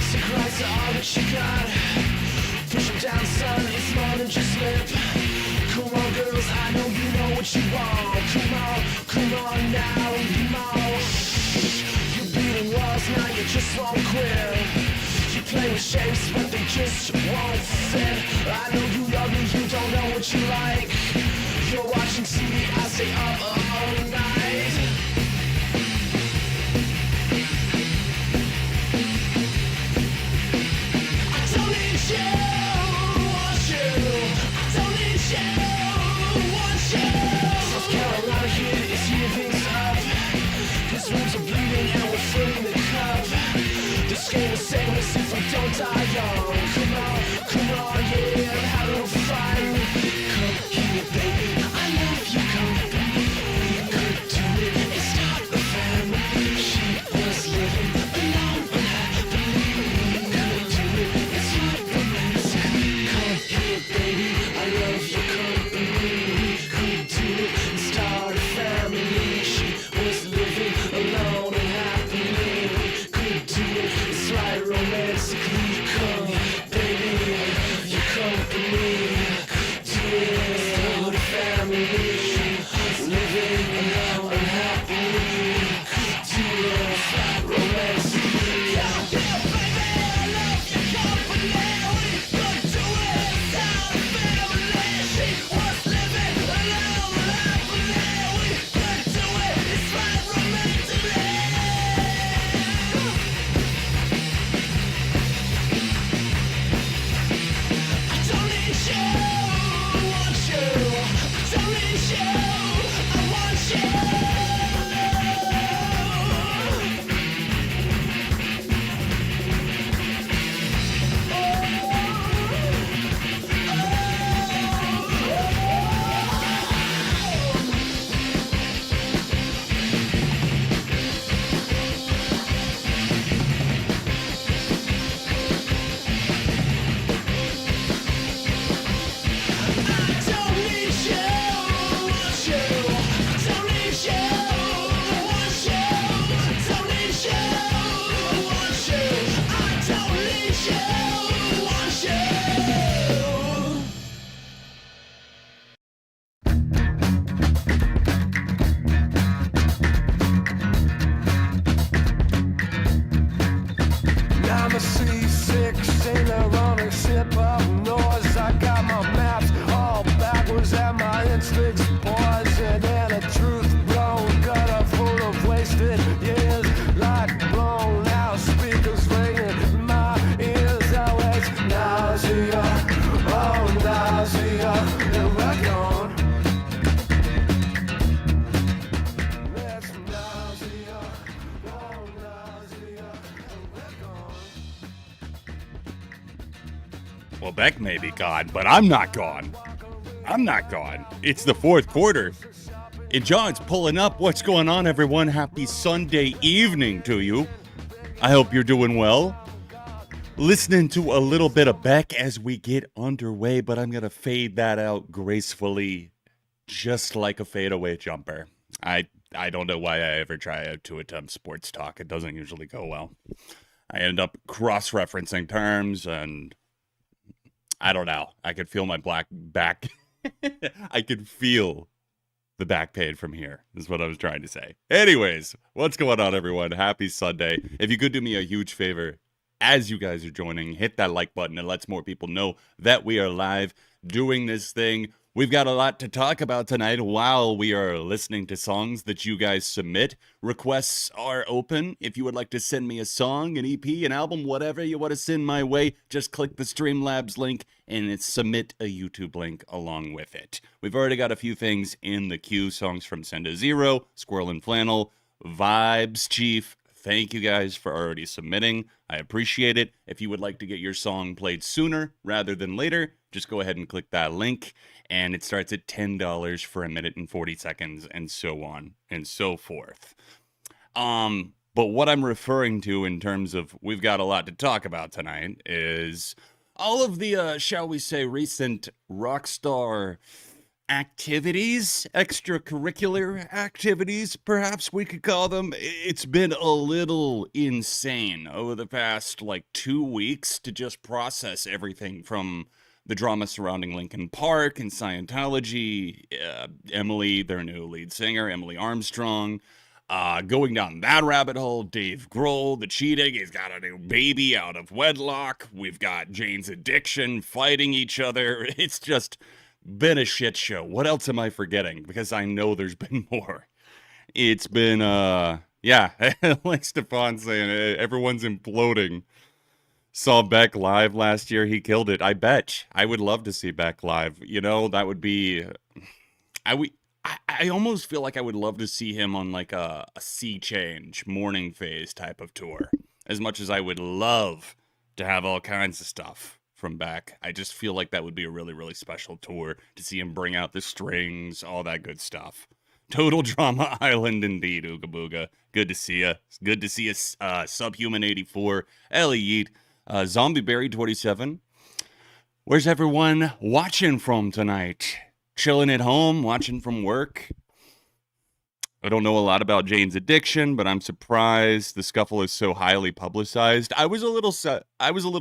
Sacrifice all that you got. Push them down, son, it's more than just lip. Come on, girls, I know you know what you want. Come on now, come on. You're beating walls, now you just won't quit. You play with shapes, but they just won't fit. I know you love me, you don't know what you like. You're watching TV, I stay up all night. I don't need you, want you. I don't need you, want you. South Carolina here is heaving up. These rooms are bleeding and we're filling the cup. This game is sameless if we don't die young. Come on, yeah, have a little fun. Come here, baby, I love you company. We could do it and start a family. She was living alone unhappily. We could do it and start romantically. Come here, baby, I love your company. We could do it and start a family. She was living alone unhappily. We could do it and start romantically. Come, baby, I love your company. Do it, start a family. Living alone unhappily. Could do it, start romantically. Yeah, baby, I love your company. We could do it, start a family. She was living alone unhappily. We could do it, start romantically. I don't need you, I want you. I don't need you, I want you. I'm a seasick sailor on a ship of noise. I got my maps all backwards and my instincts poison. And a truth blown gutter full of wasted years. Like blown out speakers ringing in my ears. Always nausea, oh nausea, and we're gone. There's nausea, oh nausea, and we're gone. Well, Beck may be gone, but I'm not gone. I'm not gone. It's the fourth quarter. And John's pulling up. What's going on, everyone? Happy Sunday evening to you. I hope you're doing well. Listening to a little bit of Beck as we get underway, but I'm going to fade that out gracefully, just like a fadeaway jumper. I don't know why I ever try to attempt sports talk. It doesn't usually go well. I end up cross-referencing terms, and I don't know. I could feel my black back. I could feel the back pain from here, is what I was trying to say. Anyways, what's going on, everyone? Happy Sunday. If you could do me a huge favor, as you guys are joining, hit that like button. It lets more people know that we are live doing this thing. We've got a lot to talk about tonight while we are listening to songs that you guys submit. Requests are open. If you would like to send me a song, an EP, an album, whatever you want to send my way, just click the Streamlabs link and submit a YouTube link along with it. We've already got a few things in the queue. Songs from Senda Zero, Squirrel and Flannel, Vibes Chief. Thank you guys for already submitting. I appreciate it. If you would like to get your song played sooner rather than later, just go ahead and click that link. And it starts at $10 for a minute and 40 seconds and so on and so forth. But what I'm referring to in terms of we've got a lot to talk about tonight is all of the, shall we say, recent Rockstar activities, extracurricular activities, perhaps we could call them. It's been a little insane over the past like 2 weeks to just process everything from the drama surrounding Linkin Park and Scientology, Emily, their new lead singer, Emily Armstrong, going down that rabbit hole, Dave Grohl, the cheating, he's got a new baby out of wedlock, we've got Jane's Addiction fighting each other, it's just been a shit show. What else am I forgetting? Because I know there's been more. It's been, yeah, like Stefan saying, everyone's imploding. Saw Beck live last year. He killed it. I bet. I would love to see Beck live. You know, that would be, I almost feel like I would love to see him on like a sea change, morning phase type of tour. As much as I would love to have all kinds of stuff from Beck, I just feel like that would be a really, really special tour to see him bring out the strings, all that good stuff. Total Drama Island indeed, Ooga Booga. Good to see you. Good to see you, Subhuman 84, Ellie Yeet, Zombie Berry 27. Where's everyone watching from tonight? Chilling at home, watching from work? I don't know a lot about Jane's Addiction, but I'm surprised the scuffle is so highly publicized. I was a little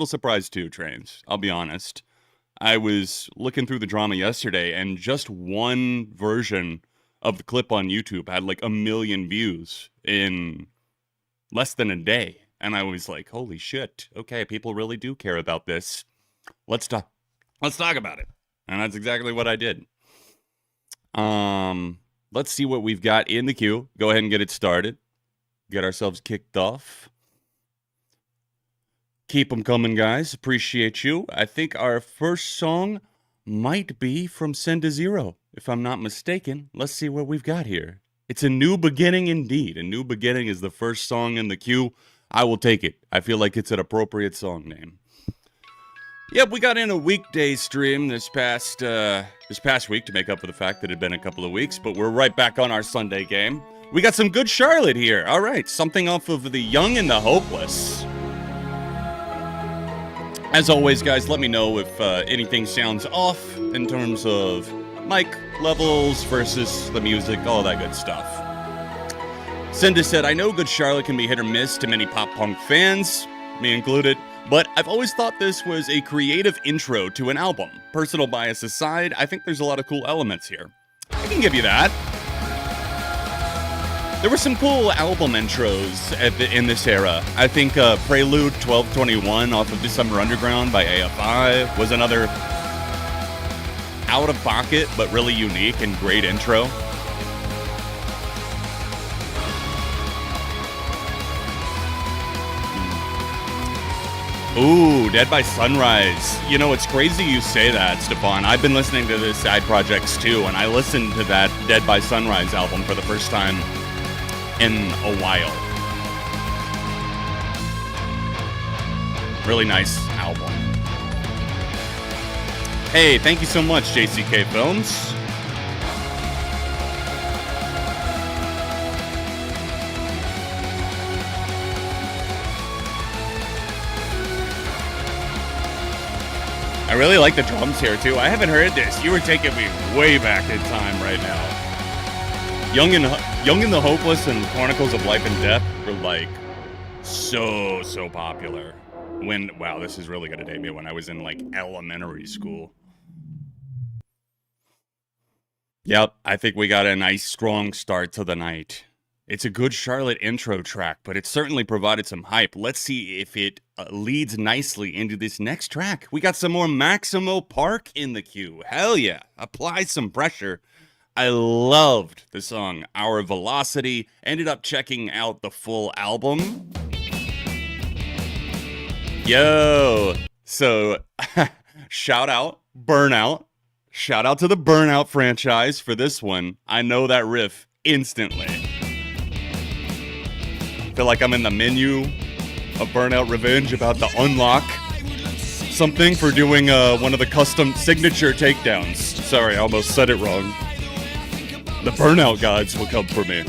surprised too, Trains. I'll be honest. I was looking through the drama yesterday, and just one version of the clip on YouTube had like 1 million views in less than a day. And I was like, holy shit. Okay, people really do care about this. Let's talk about it. And that's exactly what I did. Let's see what we've got in the queue. Go ahead and get it started. Get ourselves kicked off. Keep them coming, guys. Appreciate you. I think our first song might be from Send to Zero, if I'm not mistaken. Let's see what we've got here. It's a new beginning indeed. A new beginning is the first song in the queue. I will take it. I feel like it's an appropriate song name. Yep, we got in a weekday stream this past week to make up for the fact that it had been a couple of weeks, but we're right back on our Sunday game. We got some good Charlotte here. All right, something off of The Young and the Hopeless. As always, guys, let me know if anything sounds off in terms of mic levels versus the music, all that good stuff. Cinda said, I know Good Charlotte can be hit or miss to many pop punk fans, me included, but I've always thought this was a creative intro to an album. Personal bias aside, I think there's a lot of cool elements here. I can give you that. There were some cool album intros in this era. I think Prelude 1221 off of December Underground by AFI was another out-of-pocket but really unique and great intro. Ooh, Dead by Sunrise. You know, it's crazy you say that, Stefan. I've been listening to the side projects too, and I listened to that Dead by Sunrise album for the first time in a while. Really nice album. Hey, thank you so much, JCK Films. I really like the drums here too. I haven't heard this. You were taking me way back in time right now. Young and the Hopeless and Chronicles of Life and Death were like so popular. Wow, this is really gonna date me, when I was in like elementary school. Yep, I think we got a nice strong start to the night. It's a good Charlotte intro track, but it certainly provided some hype. Let's see if it leads nicely into this next track. We got some more Maximo Park in the queue. Hell yeah, apply some pressure. I loved the song Our Velocity. Ended up checking out the full album. Yo, so shout out Burnout. Shout out to the Burnout franchise for this one. I know that riff instantly. Feel like I'm in the menu of Burnout Revenge about to unlock something for doing one of the custom signature takedowns. Sorry, I almost said it wrong. The Burnout gods will come for me.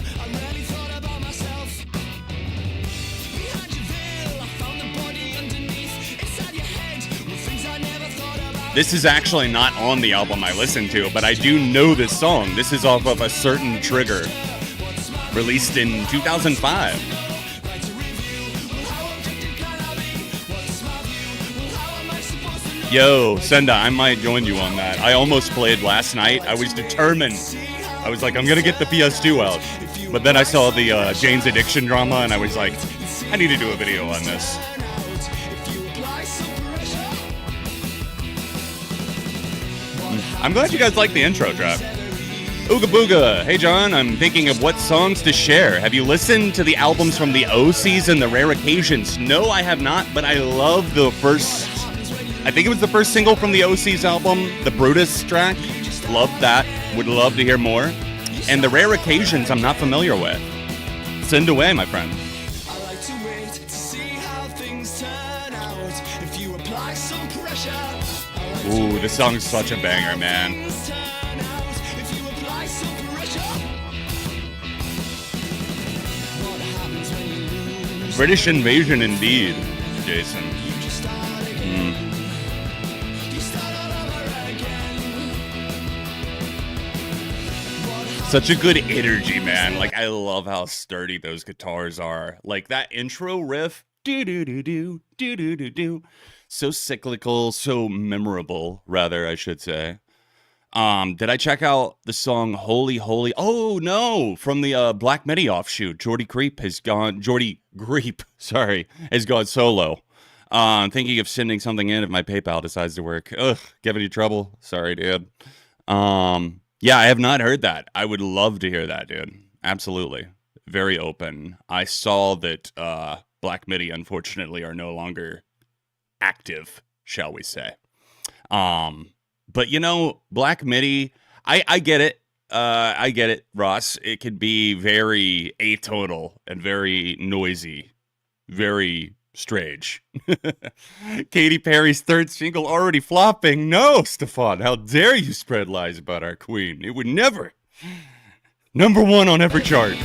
This is actually not on the album I listened to, but I do know this song. This is off of A Certain Trigger, released in 2005. Yo, Senda, I might join you on that. I almost played last night. I was determined. I was like, I'm going to get the PS2 out. But then I saw the Jane's Addiction drama, and I was like, I need to do a video on this. I'm glad you guys like the intro track. Ooga Booga. Hey, John, I'm thinking of what songs to share. Have you listened to the albums from the OCs and the Rare Occasions? No, I have not, but I love the first... I think it was the first single from the OCs album, the Brutus track. Loved that. Would love to hear more. And the Rare Occasions I'm not familiar with. Send away, my friend. Ooh, this song's such a banger, man. British invasion indeed, Jason. Such a good energy, man. Like, I love how sturdy those guitars are. Like, that intro riff, do-do-do-do, do-do-do-do. So cyclical, so memorable, rather, I should say. Did I check out the song Holy Holy? Oh, no! From the Black Midi offshoot, Jordy Greep, has gone solo. Thinking of sending something in if my PayPal decides to work. Ugh, giving you trouble? Sorry, dude. Yeah, I have not heard that. I would love to hear that, dude. Absolutely. Very open. I saw that Black Midi, unfortunately, are no longer active, shall we say. But, you know, Black Midi, I get it. I get it, Ross. It could be very atonal and very noisy. Very strange. Katy Perry's third single already flopping. No, Stefan, how dare you spread lies about our queen? It would never. Number one on every chart.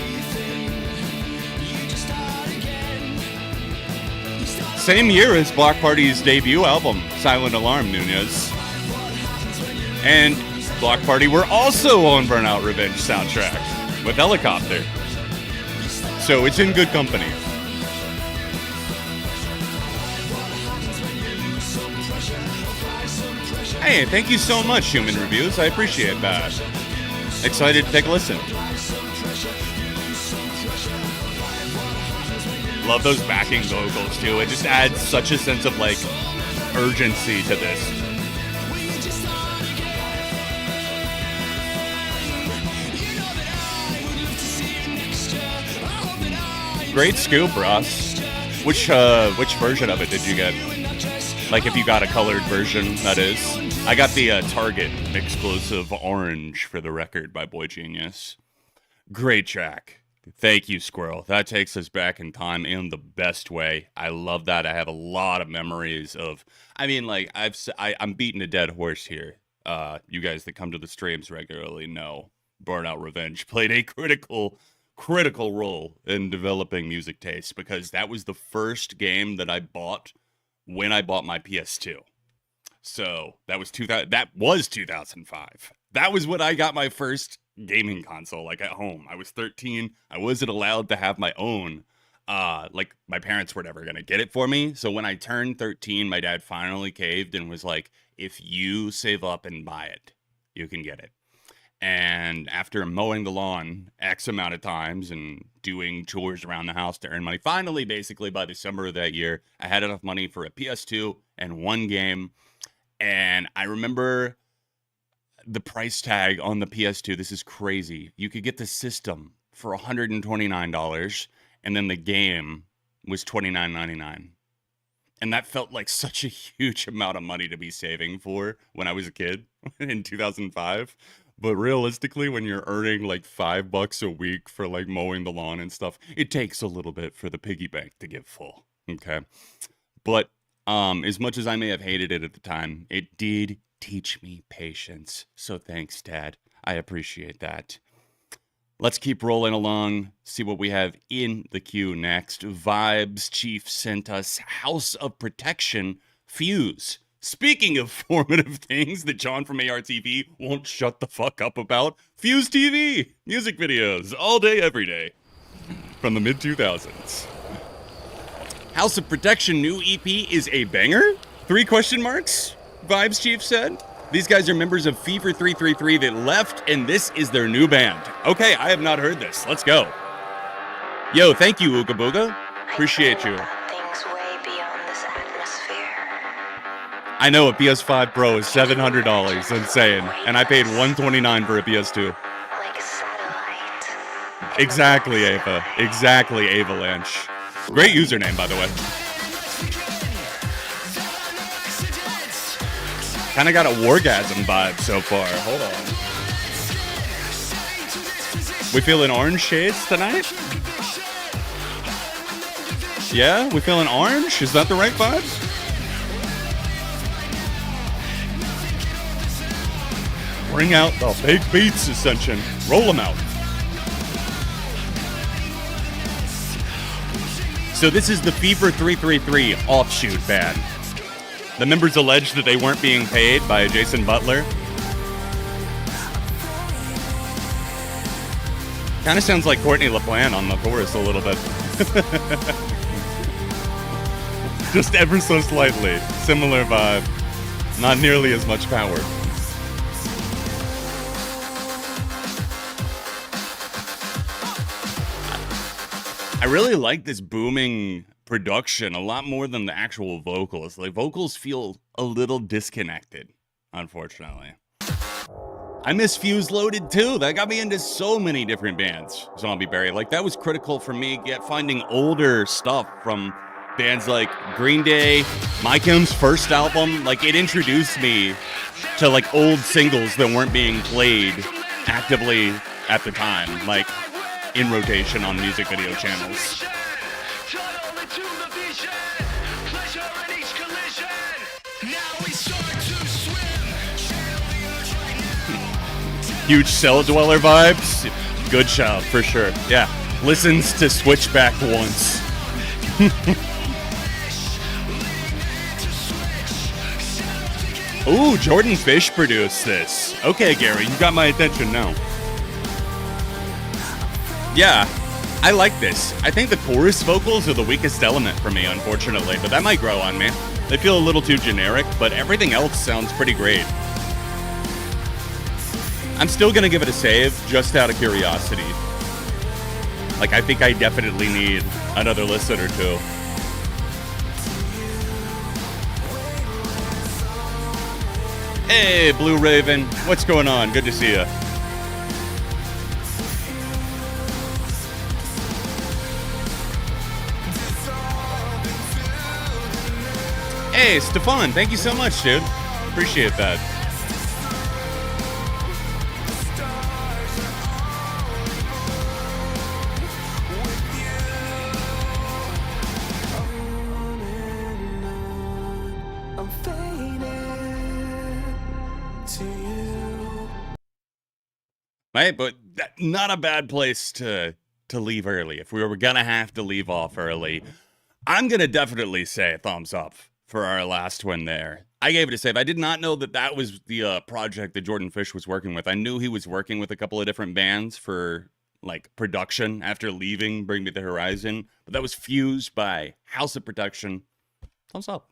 Same year as Block Party's debut album, Silent Alarm, Nunez. And Block Party were also on Burnout Revenge soundtrack with Helicopter. So it's in good company. Hey, thank you so much, Human Reviews. I appreciate that. Excited to take a listen. Love those backing vocals, too. It just adds such a sense of, like, urgency to this. Great scoop, Ross. Which version of it did you get? Like, if you got a colored version, that is. I got the Target exclusive orange, for the record, by Boy Genius. Great track. Thank you, Squirrel. That takes us back in time in the best way. I love that. I have a lot of memories of... I mean, like, I'm beating a dead horse here. You guys that come to the streams regularly know Burnout Revenge played a critical role in developing music taste, because that was the first game that I bought when I bought my PS2. So that was 2005. That was when I got my first gaming console, like, at home. I was 13. I wasn't allowed to have my own. Like, my parents were never going to get it for me. So when I turned 13, my dad finally caved and was like, if you save up and buy it, you can get it. And after mowing the lawn X amount of times and doing chores around the house to earn money, finally, basically, by the summer of that year, I had enough money for a PS2 and one game. And I remember the price tag on the PS2. This is crazy. You could get the system for $129, and then the game was $29.99. And that felt like such a huge amount of money to be saving for when I was a kid in 2005. But realistically, when you're earning like $5 a week for like mowing the lawn and stuff, it takes a little bit for the piggy bank to get full. Okay. But as much as I may have hated it at the time, it did teach me patience. So thanks, Dad. I appreciate that. Let's keep rolling along, see what we have in the queue next. Vibes Chief sent us House of Protection Fuse Speaking of formative things that John from ARTV won't shut the fuck up about, Fuse TV, music videos, all day, every day, from the mid-2000s. House of Protection new EP is a banger? 3 question marks? Vibes Chief said. These guys are members of Fever 333 that left, and this is their new band. Okay, I have not heard this. Let's go. Yo, thank you, Ooga Booga. Appreciate you. Things way beyond this atmosphere. I know a PS5 Pro is $700, insane, and I paid $129 for a PS2. Like a satellite. Exactly, Ava. Exactly, Avalanche. Great username, by the way. Kind of got a Wargasm vibe so far. Hold on. We feeling orange shades tonight? Yeah, we feeling orange? Is that the right vibe? Bring out the big beats, Ascension. Roll them out. So this is the Fever 333 offshoot band. The members alleged that they weren't being paid by Jason Butler. Kind of sounds like Courtney LaPlante on the chorus a little bit. Just ever so slightly. Similar vibe. Not nearly as much power. I really like this booming production a lot more than the actual vocals. Like, vocals feel a little disconnected, unfortunately. I miss Fuse Loaded too. That got me into so many different bands. Zombie Berry. Like, that was critical for me, finding older stuff from bands like Green Day, My Chem's first album. Like, it introduced me to like old singles that weren't being played actively at the time, like in rotation on music video channels. Huge Cell Dweller vibes. Good shout, for sure. Yeah. Listens to Switchback once. Ooh, Jordan Fish produced this. Okay, Gary, you got my attention now. Yeah, I like this. I think the chorus vocals are the weakest element for me, unfortunately, but that might grow on me. They feel a little too generic, but everything else sounds pretty great. I'm still gonna give it a save, just out of curiosity. Like, I think I definitely need another listen or two. Hey, Blue Raven, what's going on? Good to see you. Hey, Stefan, thank you so much, dude. Appreciate that. Right, but not a bad place to leave early. If we were gonna have to leave off early, I'm gonna definitely say a thumbs up for our last one there. I gave it a save. I did not know that that was the project that Jordan Fish was working with. I knew he was working with a couple of different bands for like production after leaving Bring Me the Horizon, but that was fused by House of Protection. Thumbs up.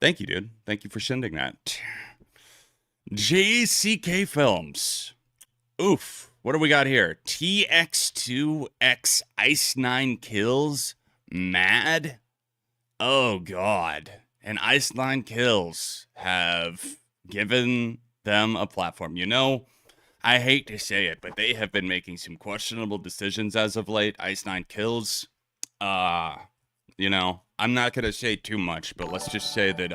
Thank you, dude. Thank you for sending that. JCK Films. Oof. What do we got here? TX2X Ice 9 Kills. Mad. Oh, God. And Ice 9 Kills have given them a platform. You know, I hate to say it, but they have been making some questionable decisions as of late. Ice 9 Kills. You know, I'm not going to say too much, but let's just say that,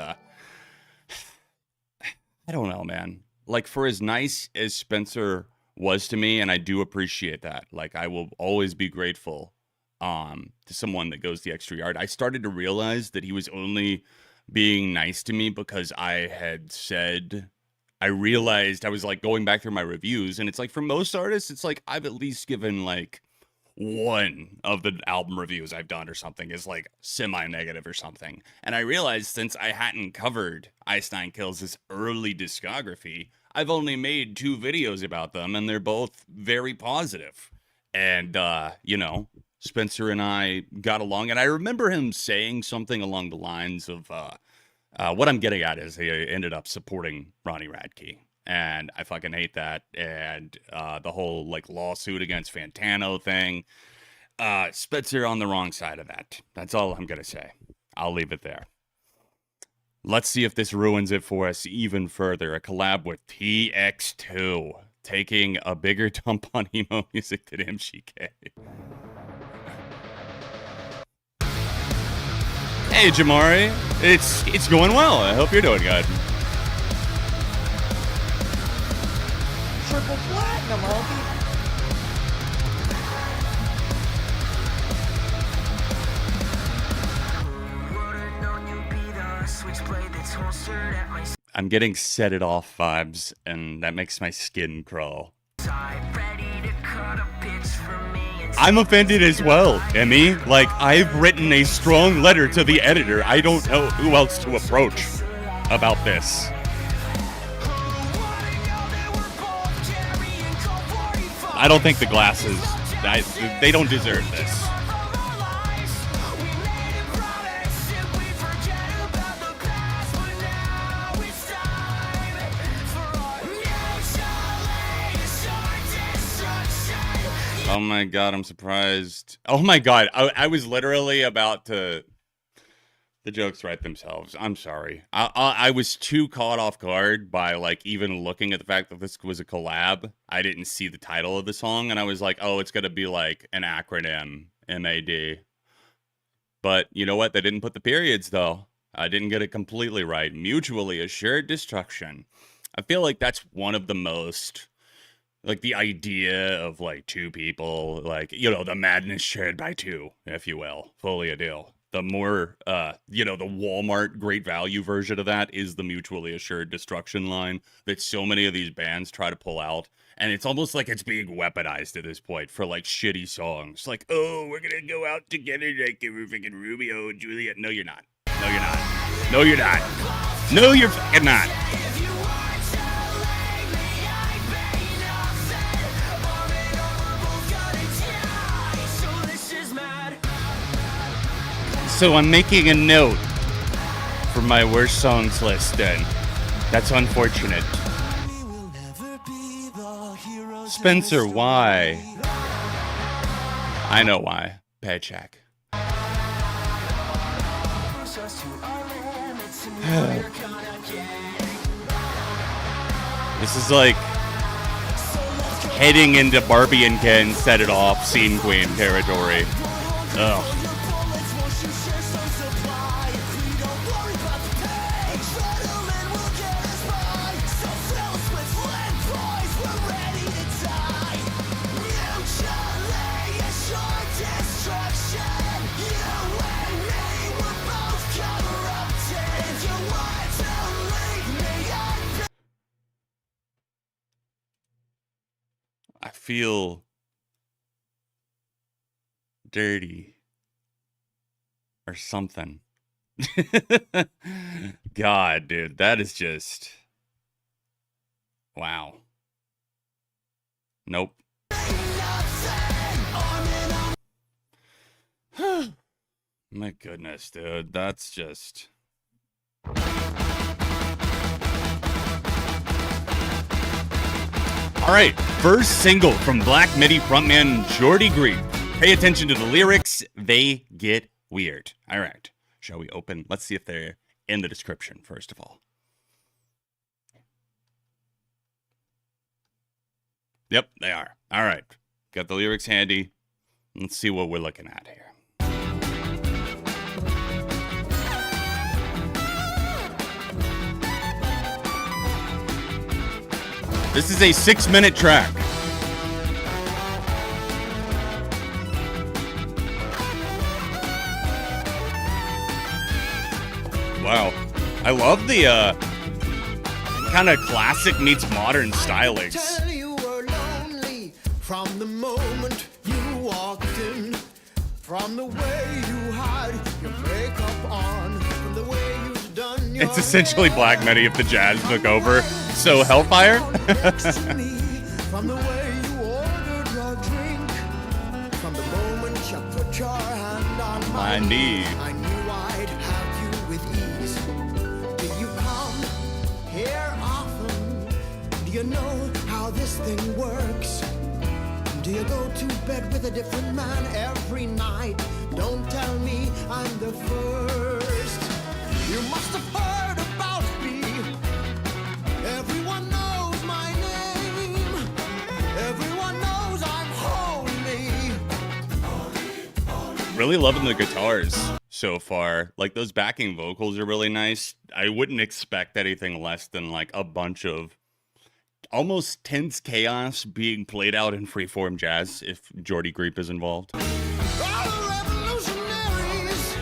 I don't know, man. Like, for as nice as Spencer was to me, and I do appreciate that. Like, I will always be grateful to someone that goes the extra yard. I started to realize that he was only being nice to me because I had said, I realized I was like going back through my reviews, and it's like for most artists, it's like I've at least given like one of the album reviews I've done or something is like semi-negative or something. And I realized since I hadn't covered Ice Nine Kills' early discography, I've only made 2 videos about them, and they're both very positive. And, you know, Spencer and I got along, and I remember him saying something along the lines of, what I'm getting at is he ended up supporting Ronnie Radke. And I fucking hate that. And the whole like lawsuit against Fantano thing. Spencer on the wrong side of that. That's all I'm going to say. I'll leave it there. Let's see if this ruins it for us even further. A collab with TX2. Taking a bigger dump on emo music than MGK. Hey, Jamari. It's going well. I hope you're doing good. Triple platinum, homie. I'm getting Set It Off vibes, and that makes my skin crawl. I'm offended as well, Emmy. Like, I've written a strong letter to the editor. I don't know who else to approach about this. I don't think the glasses, they don't deserve this. Oh my god, I'm surprised. Oh my god, I was literally about to... The jokes write themselves. I'm sorry. I was too caught off guard by, like, even looking at the fact that this was a collab. I didn't see the title of the song, and I was like, oh, it's going to be, like, an acronym, MAD. But, you know what? They didn't put the periods, though. I didn't get it completely right. Mutually assured destruction. I feel like that's one of the most... Like, the idea of, like, 2 people, like, you know, the madness shared by 2, if you will. Fully a deal. The more, you know, the Walmart great value version of that is the mutually assured destruction line that so many of these bands try to pull out. And it's almost like it's being weaponized at this point for, like, shitty songs. Like, oh, we're gonna go out together like we're freaking Romeo and Juliet. No, you're not. No, you're not. No, you're not. No, you're fucking not. So I'm making a note for my worst songs list then. That's unfortunate. Spencer, why? I know why. Paycheck. This is like heading into Barbie and Ken Set It Off Scene Queen territory. Ugh. I feel dirty or something. God, dude, that is just... Wow. Nope. My goodness, dude, that's just... All right, first single from Black Midi frontman Jordy Green. Pay attention to the lyrics, they get weird. All right, shall we open? Let's see if they're in the description, first of all. Yep, they are. All right, got the lyrics handy. Let's see what we're looking at here. This is a 6-minute track. Wow. I love the kind of classic meets modern stylings. Tell you were lonely from the moment you walked From the way you hide your makeup on, from the way you've done your It's essentially Black Midi if the jazz took over. So Hellfire? next to me, from the way you ordered your drink, from the moment you put your hand on My knee. I knew I'd have you with ease. Do you come here often? Do you know how this thing works? Do you go to bed with a different man every night? Don't tell me I'm the first. You must have heard about me. Everyone knows my name. Everyone knows I'm holy. Really loving the guitars so far. Like, those backing vocals are really nice. I wouldn't expect anything less than like a bunch of almost tense chaos being played out in freeform jazz if Jordy Griep is involved. All the revolutionaries,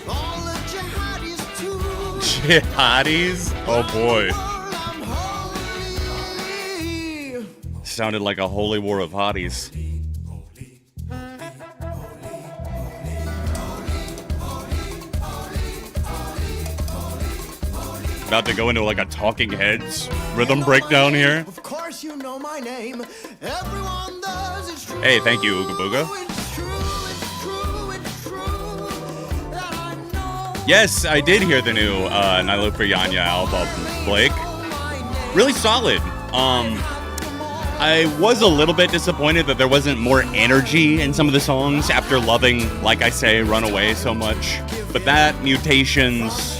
all the jihadis too. Jihadis? Oh boy. I'm holy. Sounded like a holy war of hotties. About to go into like a Talking Heads rhythm breakdown here. Of course you know my name. Everyone does. It's true. Hey, thank you, Ooga Booga. It's true, it's true, it's true that I know Yes, I did hear the new Nilo for Yanya album, Blake. Really solid. I was a little bit disappointed that there wasn't more energy in some of the songs after loving, like I say, Runaway so much. But that, Mutations,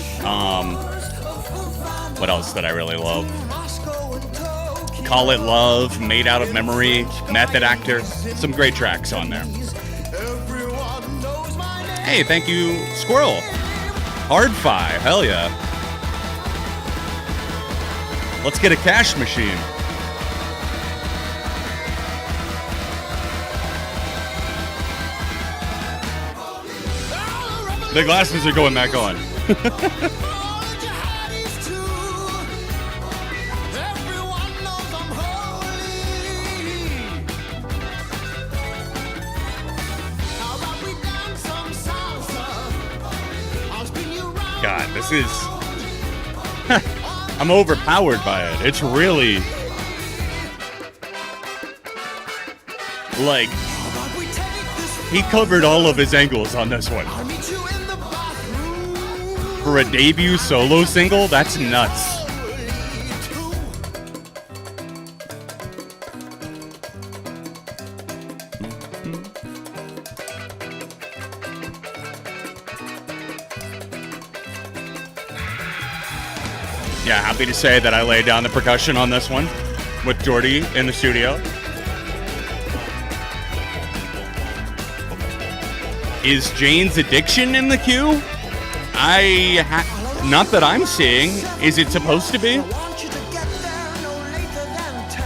what else did I really love? Moscow and Tokyo. Call It Love, Made Out of Memory, Method Actor. Some great tracks on there. Everyone knows my name. Hey, thank you, Squirrel. ARTV, hell yeah. Let's get a cash machine. The glasses are going back on. All the jihadis too. Everyone knows I'm holy. How about we dance some salsa? I'll spin you round. God, this is... I'm overpowered by it. It's really... Like, How about we take this? he covered all of his angles on this one. I'll meet you in the bathroom. For a debut solo single, that's nuts. Yeah, happy to say that I laid down the percussion on this one with Jordy in the studio. Is Jane's Addiction in the queue? Not that I'm seeing. Is it supposed to be? I want you to get there no later than 10.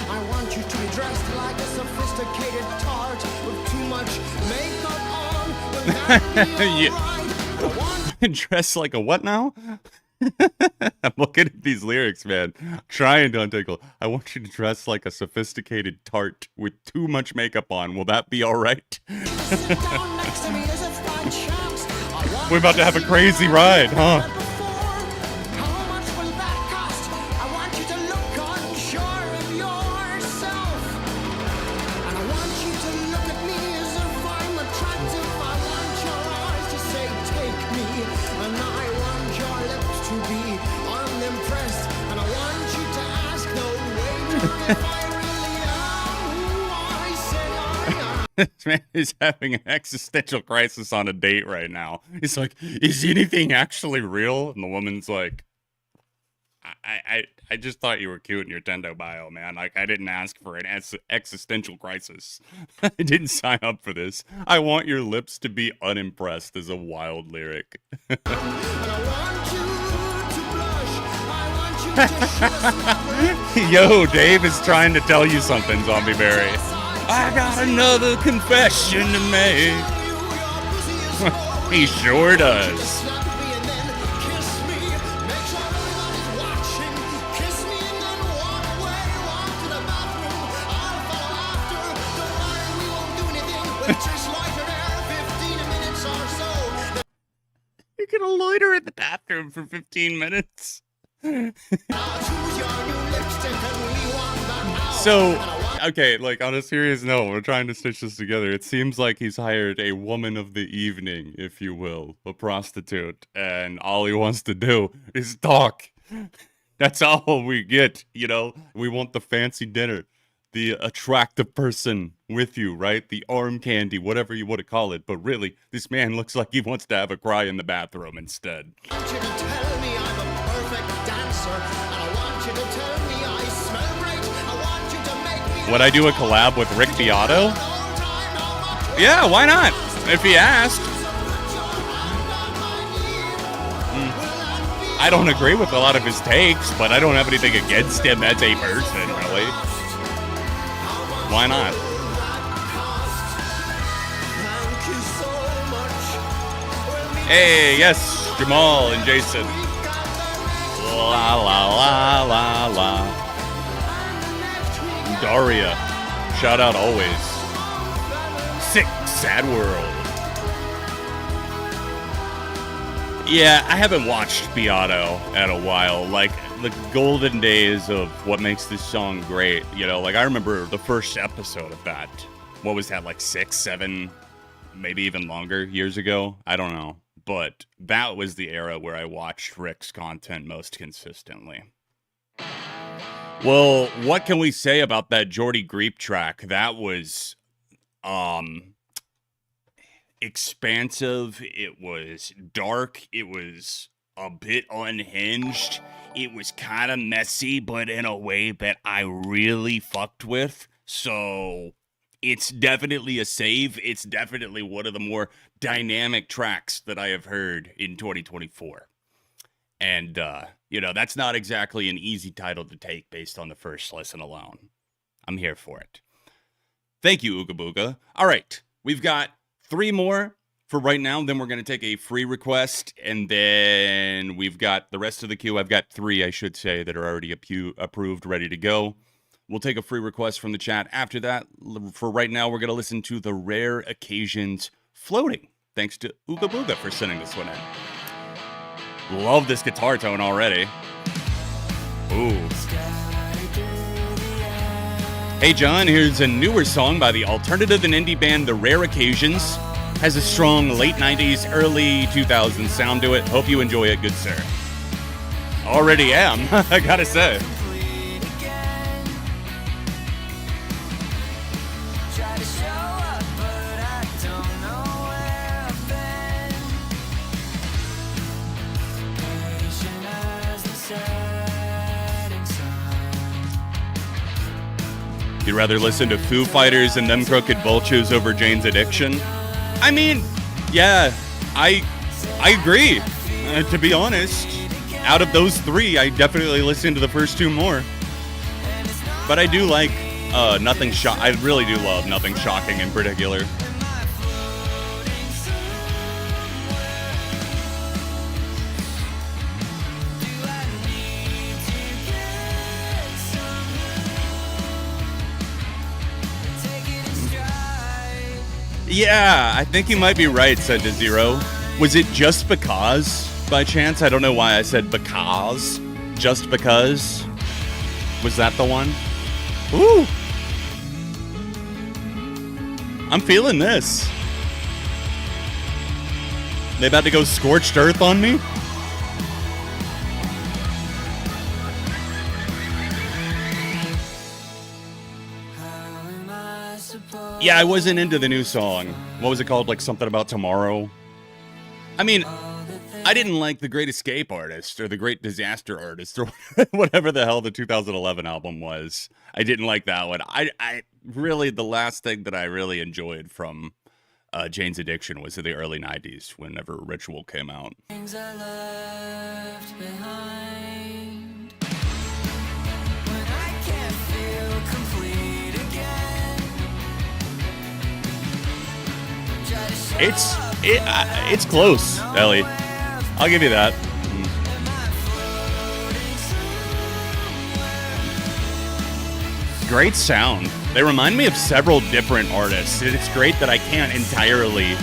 I want you to be dressed like a sophisticated tart with too much makeup on. Will that be Yeah. alright? I want Dressed like a what now? I'm looking at these lyrics, man. Trying to untangle. I want you to dress like a sophisticated tart with too much makeup on. Will that be all right? you to sit down next to me as if by chance. I want We're about to have a crazy ride, huh? How much will that cost? I want you to look unsure of yourself. And I want you to look at me as if I'm attractive. I want your eyes to say, take me. And I want your lips to be unimpressed. And I want you to ask the waiter if I really am who I say I am. This man is having an existential crisis on a date right now. He's like, is anything actually real? And the woman's like, I just thought you were cute in your Tendo bio, man. Like, I didn't ask for an existential crisis. I didn't sign up for this. I want your lips to be unimpressed is a wild lyric. And I want you to blush. I want you to show a smile. Yo, Dave is trying to tell you something, Zombie Berry. I got another confession to make. He sure does. gonna loiter in the bathroom for 15 minutes. So, okay, like on a serious note, we're trying to stitch this together. It seems like he's hired a woman of the evening, if you will, a prostitute, and all he wants to do is talk. That's all we get, you know? We want the fancy dinner, the attractive person with you, right? The arm candy, whatever you want to call it. But really, this man looks like he wants to have a cry in the bathroom instead. I want you to tell me I'm a perfect dancer, and I want you to tell me I smell great. I want you to make me. Would I do a collab with Rick Beato? Yeah, why not? If he asked. I don't agree with a lot of his takes, but I don't have anything against him as a person, really. Why not? Hey, yes, Jamal and Jason. La la la la la. Daria, shout out always. Sick, sad world. Yeah, I haven't watched Beato in a while. Like, the golden days of what makes this song great. You know, like, I remember the first episode of that. What was that, like 6, 7, maybe even longer years ago? I don't know. But that was the era where I watched Rick's content most consistently. Well, what can we say about that Jordy Griep track? That was, expansive, it was dark, it was a bit unhinged, it was kind of messy, but in a way that I really fucked with, so it's definitely a save. It's definitely one of the more dynamic tracks that I have heard in 2024, and, you know, that's not exactly an easy title to take based on the first listen alone. I'm here for it. Thank you, Ooga Booga. All right, we've got 3 more for right now. Then we're going to take a free request. And then we've got the rest of the queue. I've got 3, I should say, that are already approved, ready to go. We'll take a free request from the chat after that. For right now, we're going to listen to The Rare Occasions Floating. Thanks to Ooga Booga for sending this one in. Love this guitar tone already. Ooh. Hey John, here's a newer song by the alternative and indie band The Rare Occasions. Has a strong late 90s, early 2000s sound to it. Hope you enjoy it, good sir. Already am, I gotta say. You'd rather listen to Foo Fighters and Them Crooked Vultures over Jane's Addiction? I mean, yeah, I agree. To be honest, out of those 3, I definitely listened to the first 2 more. But I do like Nothing Shocking. I really do love Nothing Shocking in particular. Yeah, I think you might be right, said to Zero. Was it Just Because, by chance? I don't know why I said because. Just Because? Was that the one? Ooh! I'm feeling this. They about to go scorched earth on me? Yeah, I wasn't into the new song. What was it called? Like something about tomorrow? I mean, I didn't like The Great Escape Artist or The Great Disaster Artist or whatever the hell the 2011 album was. I didn't like that one. I really, the last thing that I really enjoyed from Jane's Addiction was in the early 90s whenever Ritual came out. Things I left behind. It's close, Ellie. I'll give you that. Great sound. They remind me of several different artists. It's great that I can't entirely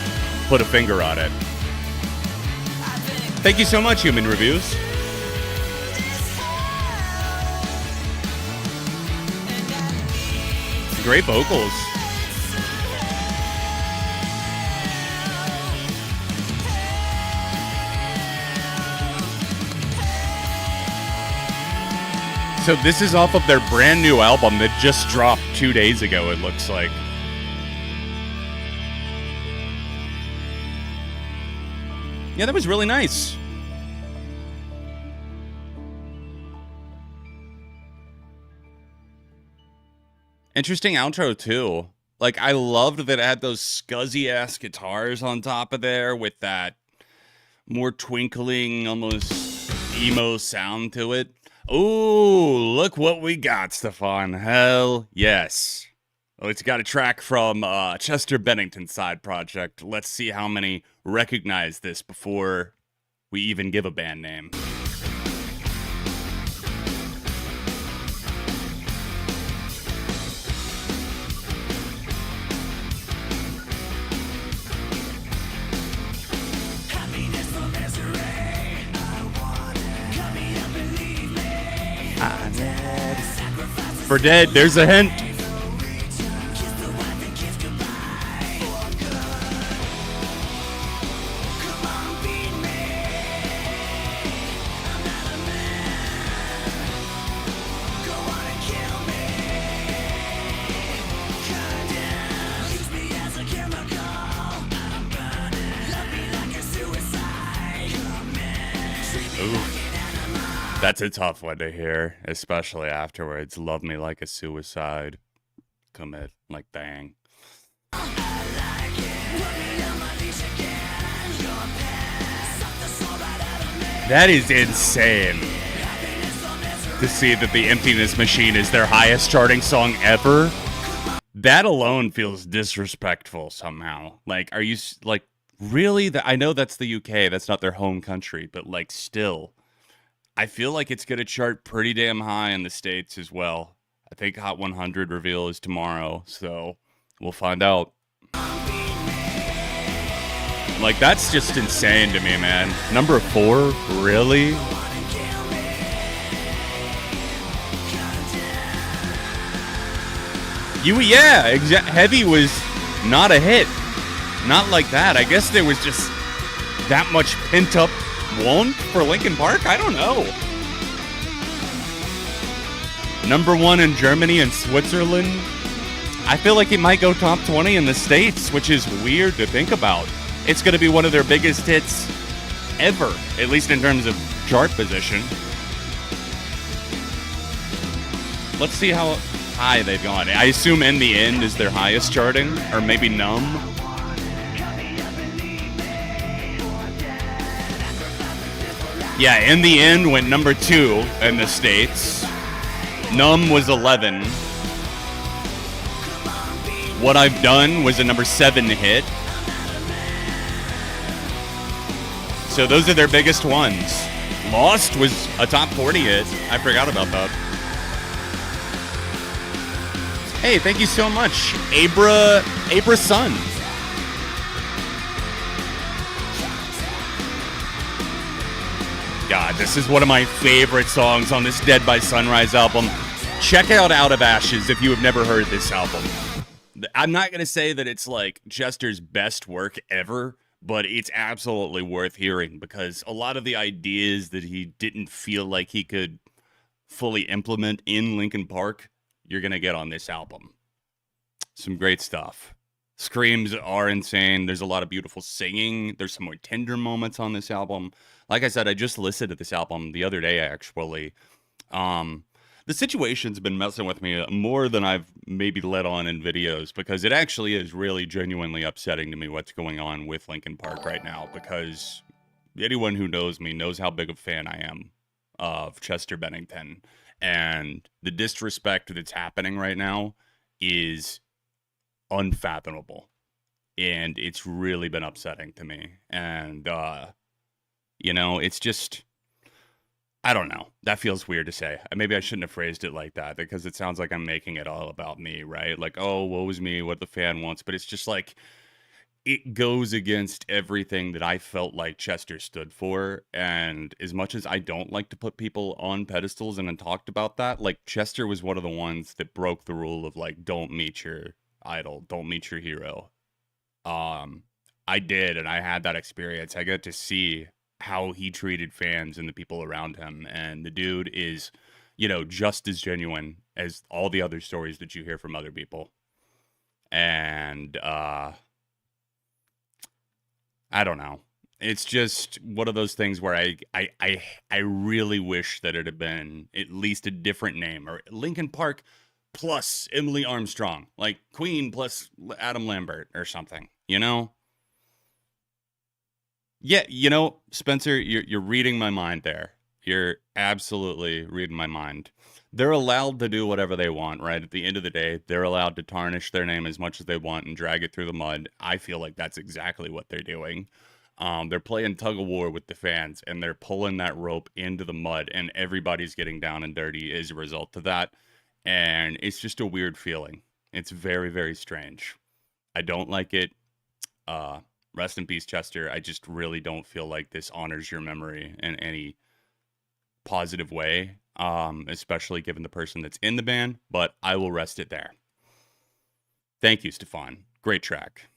put a finger on it. Thank you so much, Human Reviews. Great vocals. So this is off of their brand new album that just dropped 2 days ago, it looks like. Yeah, that was really nice. Interesting outro, too. Like, I loved that it had those scuzzy-ass guitars on top of there with that more twinkling, almost emo sound to it. Ooh, look what we got, Stefan. Hell yes. Oh, it's got a track from Chester Bennington's side project. Let's see how many recognize this before we even give a band name. For Dead, there's a hint. That's a tough one to hear, especially afterwards. Love me like a suicide. Commit, like bang. That is insane. To see that the Emptiness Machine is their highest charting song ever. That alone feels disrespectful somehow. Like, are you, like, really? I know that's the UK, that's not their home country, but, like, still. I feel like it's going to chart pretty damn high in the States as well. I think Hot 100 reveal is tomorrow, so we'll find out. Like, that's just insane to me, man. Number 4? Really? Yeah, Heavy was not a hit. Not like that. I guess there was just that much pent-up want for Linkin Park? I don't know. Number 1 in Germany and Switzerland. I feel like it might go top 20 in the States, which is weird to think about. It's going to be one of their biggest hits ever, at least in terms of chart position. Let's see how high they've gone. I assume In the End is their highest charting, or maybe Numb. Yeah, In the End went number 2 in the States. Numb was 11. What I've Done was a number 7 hit. So those are their biggest ones. Lost was a top 40 hit. I forgot about that. Hey, thank you so much, Abra Sun. God, this is one of my favorite songs on this Dead by Sunrise album. Check out Out of Ashes if you have never heard this album. I'm not going to say that it's like Chester's best work ever, but it's absolutely worth hearing because a lot of the ideas that he didn't feel like he could fully implement in Linkin Park, you're going to get on this album. Some great stuff. Screams are insane. There's a lot of beautiful singing. There's some more tender moments on this album. Like I said, I just listened to this album the other day, actually. The situation's been messing with me more than I've maybe let on in videos because it actually is really genuinely upsetting to me what's going on with Linkin Park right now because anyone who knows me knows how big a fan I am of Chester Bennington. And the disrespect that's happening right now is unfathomable. And it's really been upsetting to me. And, you know, it's just, I don't know. That feels weird to say. Maybe I shouldn't have phrased it like that because it sounds like I'm making it all about me, right? Like, oh, woe is me, what the fan wants. But it's just like, it goes against everything that I felt like Chester stood for. And as much as I don't like to put people on pedestals and then talked about that, like Chester was one of the ones that broke the rule of like, don't meet your idol, don't meet your hero. I did, and I had that experience. I got to see how he treated fans and the people around him. And the dude is, you know, just as genuine as all the other stories that you hear from other people. And, I don't know. It's just one of those things where I really wish that it had been at least a different name, or Linkin Park plus Emily Armstrong, like Queen plus Adam Lambert or something, you know? Yeah, you know, Spencer, you're reading my mind there. You're absolutely reading my mind. They're allowed to do whatever they want, right? At the end of the day, they're allowed to tarnish their name as much as they want and drag it through the mud. I feel like that's exactly what they're doing. They're playing tug of war with the fans, and they're pulling that rope into the mud, and everybody's getting down and dirty as a result of that. And it's just a weird feeling. It's very, very strange. I don't like it. Rest in peace, Chester. I just really don't feel like this honors your memory in any positive way, especially given the person that's in the band, but I will rest it there. Thank you, Stefan. Great track.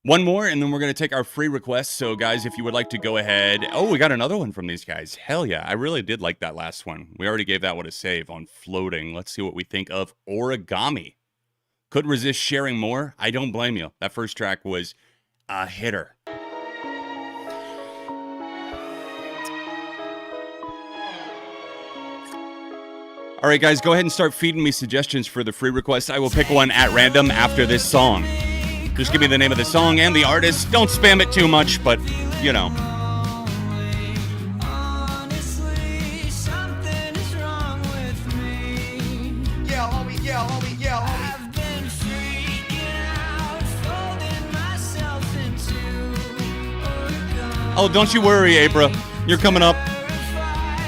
One more, and then we're going to take our free requests. So, guys, if you would like to go ahead... Oh, we got another one from these guys. Hell yeah. I really did like that last one. We already gave that one a save on floating. Let's see what we think of Origami. Couldn't resist sharing more. I don't blame you. That first track was a hitter. All right, guys, go ahead and start feeding me suggestions for the free requests. I will pick one at random after this song. Just give me the name of the song and the artist. Don't spam it too much, but, you know. Oh, don't you worry, Abra. You're coming up.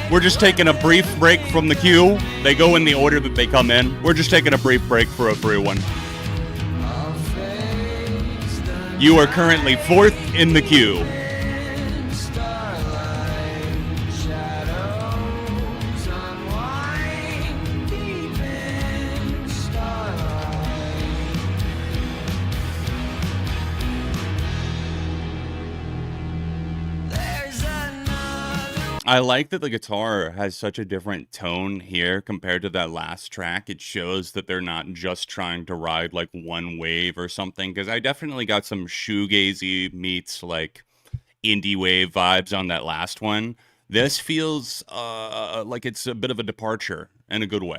We're just taking a brief break from the queue. They go in the order that they come in. We're just taking a brief break for a free one. You are currently 4th in the queue. I like that the guitar has such a different tone here compared to that last track. It shows that they're not just trying to ride like one wave or something, because I definitely got some shoegazy meets like indie wave vibes on that last one. This feels like it's a bit of a departure in a good way.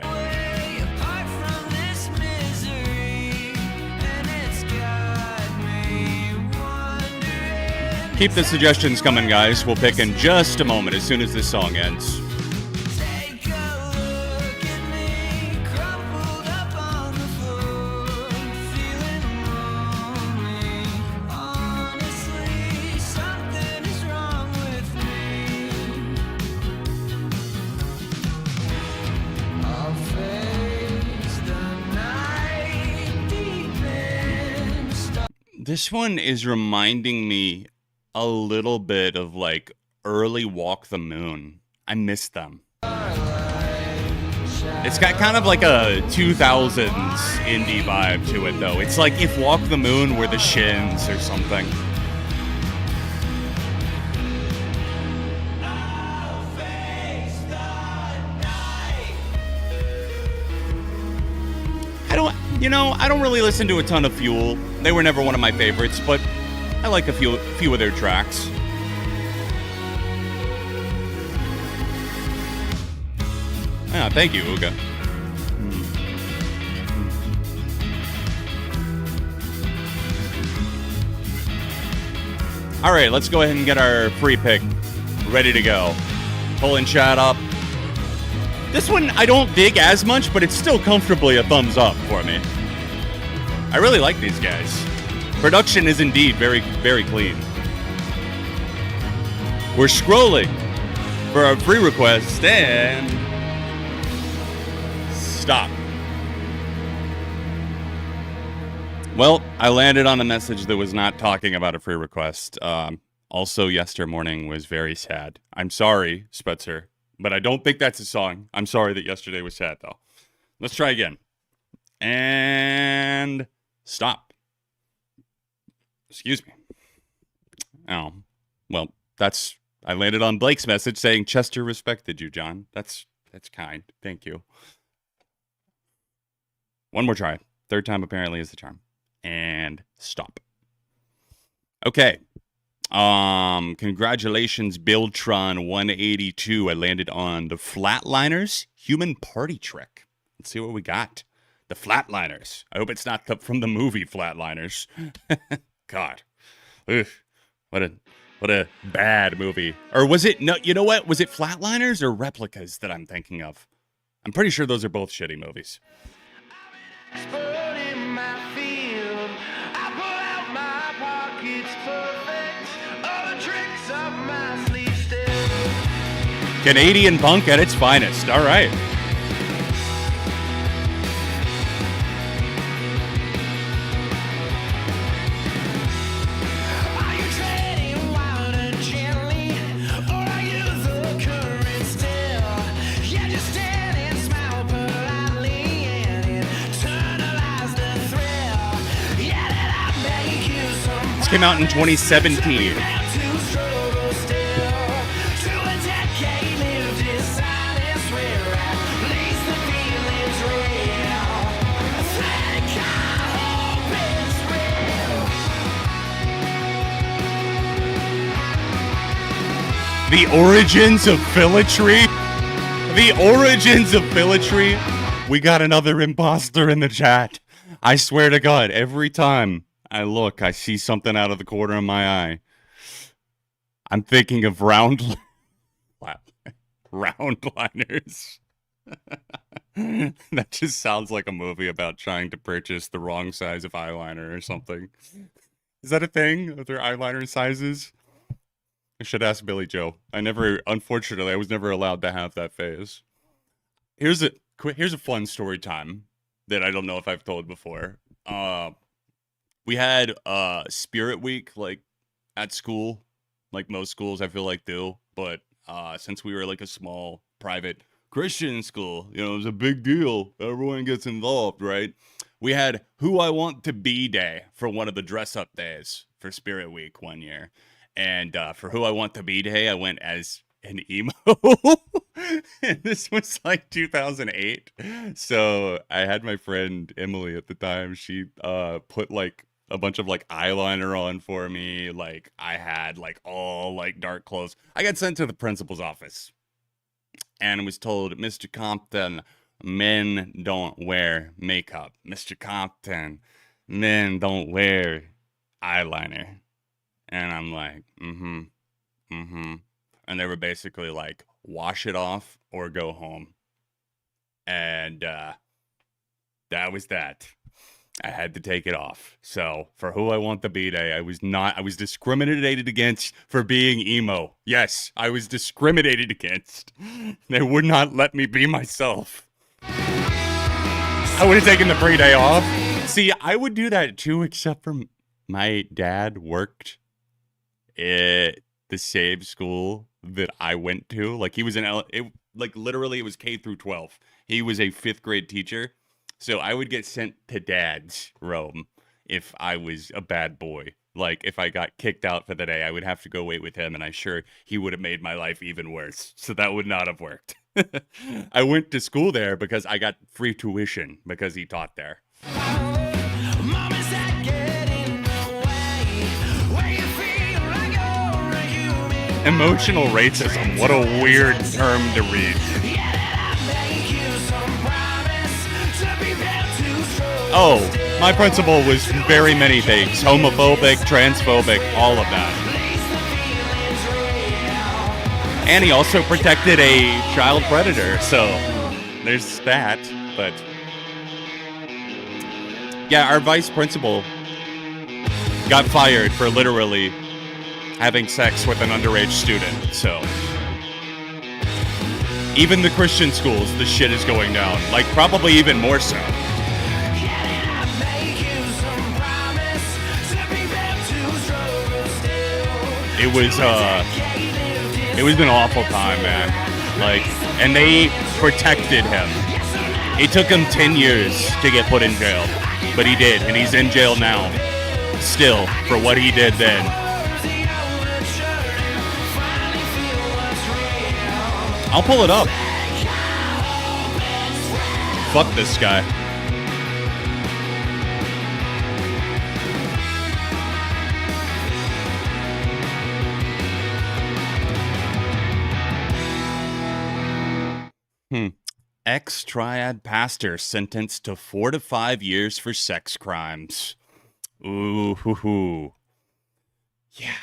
Keep the suggestions coming, guys. We'll pick in just a moment as soon as this song ends. This one is reminding me a little bit of like early Walk the Moon. I miss them. It's got kind of like a 2000s indie vibe to it though. It's like if Walk the Moon were the Shins or something. I don't really listen to a ton of Fuel. They were never one of my favorites, but I like a few of their tracks. Ah, thank you, Uga. All right, let's go ahead and get our free pick ready to go. Pulling chat up. This one I don't dig as much, but it's still comfortably a thumbs up for me. I really like these guys. Production is indeed very, very clean. We're scrolling for our free request and stop. Well, I landed on a message that was not talking about a free request. Also, yesterday morning was very sad. I'm sorry, Spencer, but I don't think that's a song. I'm sorry that yesterday was sad, though. Let's try again. And stop. Excuse me. Oh, well, I landed on Blake's message saying Chester respected you, John. That's kind. Thank you. One more try. Third time apparently is the charm. And stop. Okay. Congratulations, Billtron182. I landed on the Flatliners Human Party Trick. Let's see what we got. The Flatliners. I hope it's not from the movie Flatliners. God. Ugh. What a bad movie. Or was it, no, you know what? Was it Flatliners or Replicas that I'm thinking of? I'm pretty sure those are both shitty movies. Canadian punk at its finest. All right. This came out in 2017. The origins of Philitry? The origins of Philitry? We got another imposter in the chat. I swear to God, every time I look, I see something out of the corner of my eye. I'm thinking of roundliners. That just sounds like a movie about trying to purchase the wrong size of eyeliner or something. Is that a thing? Are there eyeliner sizes? I should ask Billy Joe. Unfortunately, I was never allowed to have that phase. Here's a fun story time that I don't know if I've told before. We had Spirit Week, like, at school, like most schools I feel like do, but since we were like a small private Christian school, you know, it was a big deal. Everyone gets involved, right? We had Who I Want to Be Day for one of the dress-up days for Spirit Week one year. And for Who I Want to Be Day, I went as an emo. And this was like 2008. So I had my friend Emily at the time. She put like a bunch of like eyeliner on for me. Like I had like all like dark clothes. I got sent to the principal's office and was told, Mr. Compton, men don't wear makeup. Mr. Compton, men don't wear eyeliner. And I'm like, and they were basically like, wash it off or go home. And that was that. I had to take it off. So for Who I Want to Be Day, I was discriminated against for being emo. Yes, I was discriminated against. They would not let me be myself. I would have taken the free day off. See, I would do that too, except for my dad worked at the same school that I went to. Like he was literally it was K through 12. He was a 5th grade teacher. So I would get sent to dad's room if I was a bad boy. Like if I got kicked out for the day, I would have to go wait with him, and I'm sure he would have made my life even worse. So that would not have worked. I went to school there because I got free tuition because he taught there. Emotional racism. What a weird term to read. Oh, my principal was very many things. Homophobic, transphobic, all of that. And he also protected a child predator, so there's that. But yeah, our vice principal got fired for literally having sex with an underage student, so even the Christian schools, the shit is going down. Like, probably even more so. It was an awful time, man. Like, and they protected him. It took him 10 years to get put in jail, but he did, and he's in jail now, still, for what he did then. I'll pull it up. Fuck this guy. Ex-triad pastor sentenced to 4 to 5 years for sex crimes. Ooh, hoo, hoo. Yeah.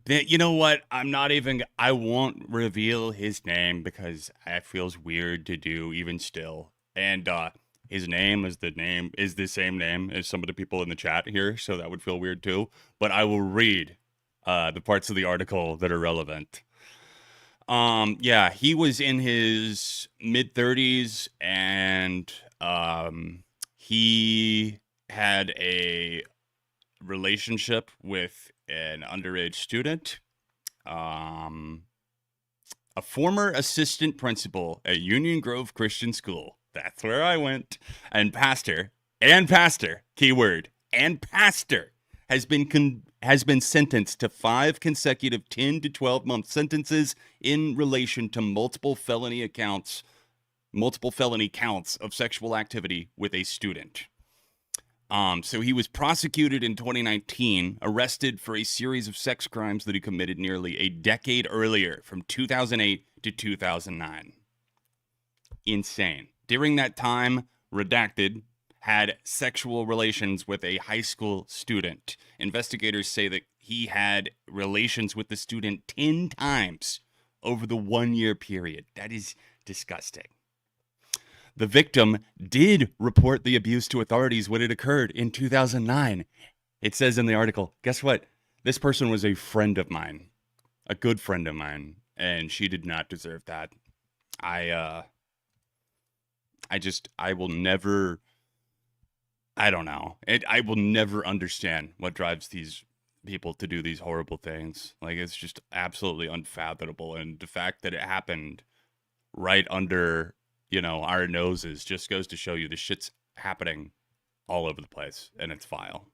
You know what? I won't reveal his name because it feels weird to do even still. And his name is the same name as some of the people in the chat here, so that would feel weird too. But I will read the parts of the article that are relevant. Yeah, he was in his mid-30s, and he had a relationship with an underage student. A former assistant principal at Union Grove Christian School. That's where I went. And pastor, keyword, and pastor has been sentenced to 5 consecutive 10 to 12 month sentences in relation to multiple felony counts of sexual activity with a student. So he was prosecuted in 2019, arrested for a series of sex crimes that he committed nearly a decade earlier, from 2008 to 2009. Insane. During that time, Redacted had sexual relations with a high school student. Investigators say that he had relations with the student 10 times over the 1-year period. That is disgusting. The victim did report the abuse to authorities when it occurred in 2009. It says in the article, guess what? This person was a friend of mine, a good friend of mine, and she did not deserve that. I will never, I don't know. I will never understand what drives these people to do these horrible things. Like, it's just absolutely unfathomable. And the fact that it happened right under, our noses just goes to show you the shit's happening all over the place, and it's vile.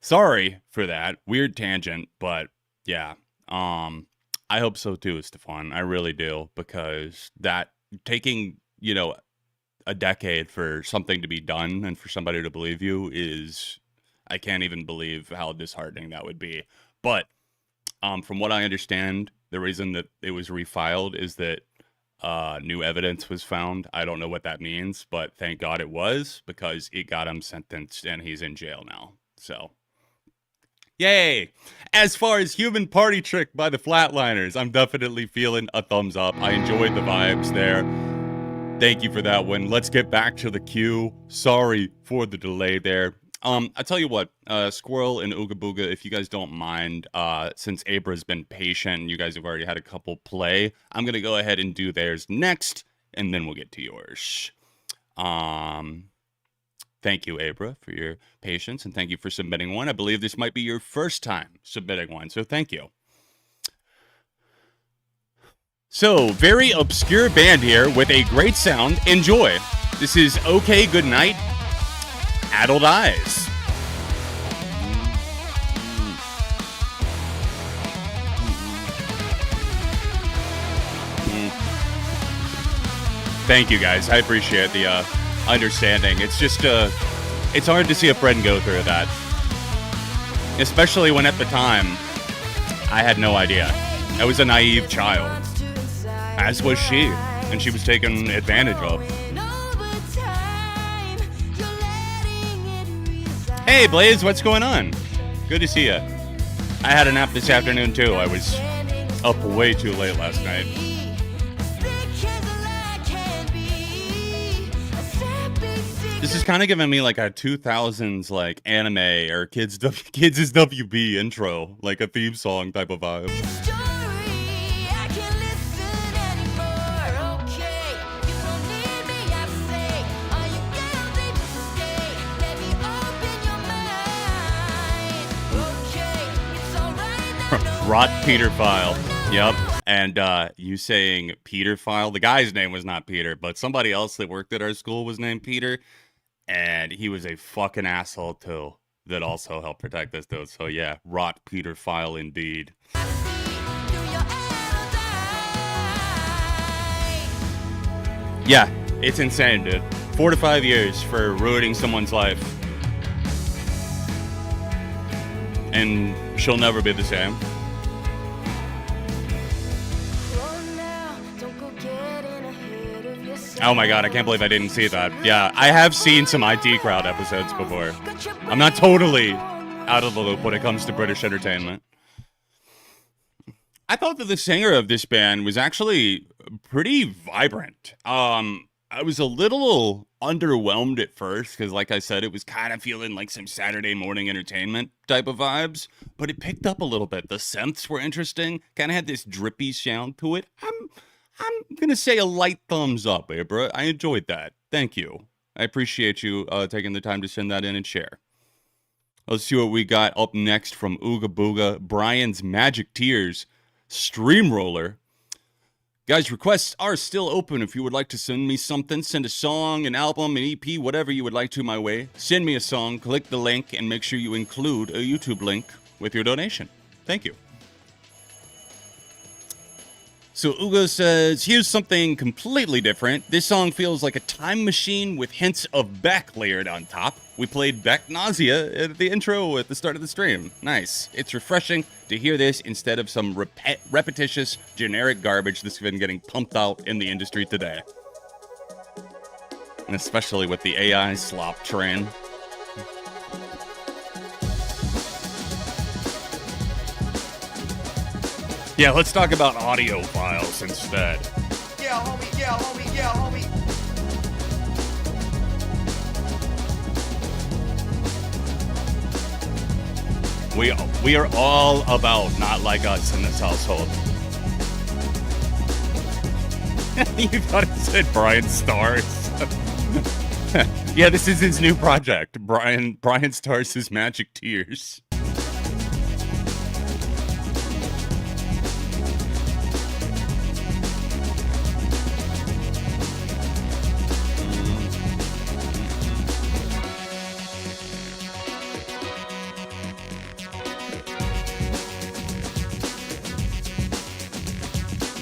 Sorry for that. Weird tangent, but yeah. I hope so too, Stefan. I really do, because that taking, a decade for something to be done and for somebody to believe you is, I can't even believe how disheartening that would be. But from what I understand, the reason that it was refiled is that new evidence was found. I don't know what that means, but thank God it was, because it got him sentenced and he's in jail now. So, yay! As far as Human Party Trick by the Flatliners, I'm definitely feeling a thumbs up. I enjoyed the vibes there. Thank you for that one. Let's get back to the queue. Sorry for the delay there. I tell you what, Squirrel and Ooga Booga, if you guys don't mind, since Abra's been patient, you guys have already had a couple play, I'm going to go ahead and do theirs next, and then we'll get to yours. Thank you, Abra, for your patience, and thank you for submitting one. I believe this might be your first time submitting one, so thank you. So, very obscure band here with a great sound. Enjoy. This is Okay Goodnight, Adult Eyes. Thank you, guys. I appreciate the understanding. It's just, it's hard to see a friend go through that. Especially when at the time, I had no idea. I was a naive child. As was she. And she was taken advantage of. Hey, Blaze, what's going on? Good to see you. I had a nap this afternoon, too. I was up way too late last night. This is kind of giving me like a 2000s like anime or Kids is WB intro, like a theme song type of vibe. Rot Peter File. Yep. And you saying Peter File. The guy's name was not Peter, but somebody else that worked at our school was named Peter. And he was a fucking asshole, too, that also helped protect us, dude. So, yeah, Rot Peter File indeed. Yeah, it's insane, dude. 4 to 5 years for ruining someone's life. And she'll never be the same. Oh my god, I can't believe I didn't see that. Yeah, I have seen some IT Crowd episodes before. I'm not totally out of the loop when it comes to British entertainment. I thought that the singer of this band was actually pretty vibrant. I was a little underwhelmed at first because, like I said, it was kind of feeling like some Saturday morning entertainment type of vibes, but it picked up a little bit. The synths were interesting, kind of had this drippy sound to it. I'm gonna say a light thumbs up, Abra. I enjoyed that. Thank you. I appreciate you taking the time to send that in and share. Let's see what we got up next from Ooga Booga. Brian's Magic Tears, Streamroller. Guys, requests are still open. If you would like to send me something, send a song, an album, an EP, whatever you would like to my way. Send me a song, click the link, and make sure you include a YouTube link with your donation. Thank you. So Ugo says, here's something completely different. This song feels like a time machine with hints of Beck layered on top. We played Beck Nausea at the intro at the start of the stream. Nice. It's refreshing to hear this instead of some repetitious, generic garbage that's been getting pumped out in the industry today. And especially with the AI slop train. Yeah, let's talk about audio files instead. Yeah, homie, yeah, homie, yeah, homie. We are all about not like us in this household. You thought it said Brian Stars. Yeah, this is his new project. Brian Stars' his Magic Tears.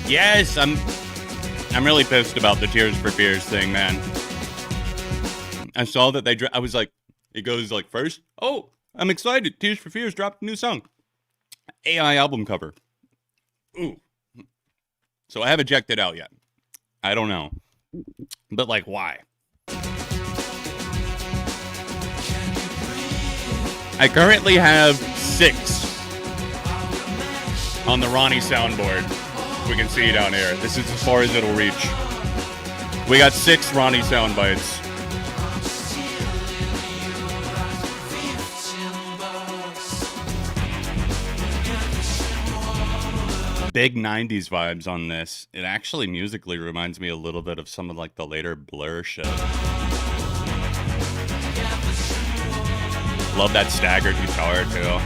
Yes, I'm really pissed about the Tears for Fears thing, man. I saw that I was like, it goes like first, oh, I'm excited. Tears for Fears dropped a new song. AI album cover. Ooh. So I haven't checked it out yet. I don't know. But like, why? I currently have 6 on the Ronnie soundboard. We can see down here. This is as far as it'll reach. We got 6 Ronnie sound bites. Big 90s vibes on this. It actually musically reminds me a little bit of some of like the later Blur shit. Love that staggered guitar too.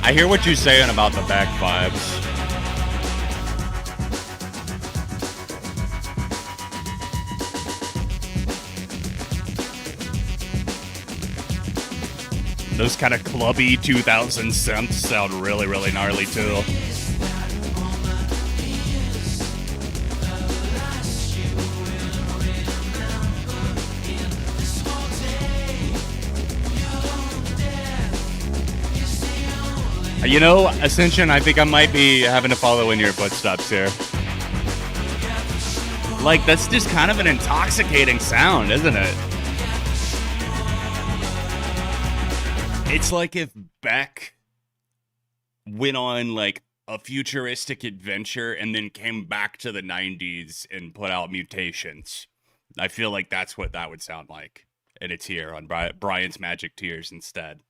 I hear what you're saying about the back vibes. Those kind of clubby 2000 synths sound really, really gnarly too. You know, Ascension, I think I might be having to follow in your footsteps here. Like, that's just kind of an intoxicating sound, isn't it? It's like if Beck went on, like, a futuristic adventure and then came back to the 90s and put out Mutations. I feel like that's what that would sound like. And it's here on Brian's Magic Tears instead.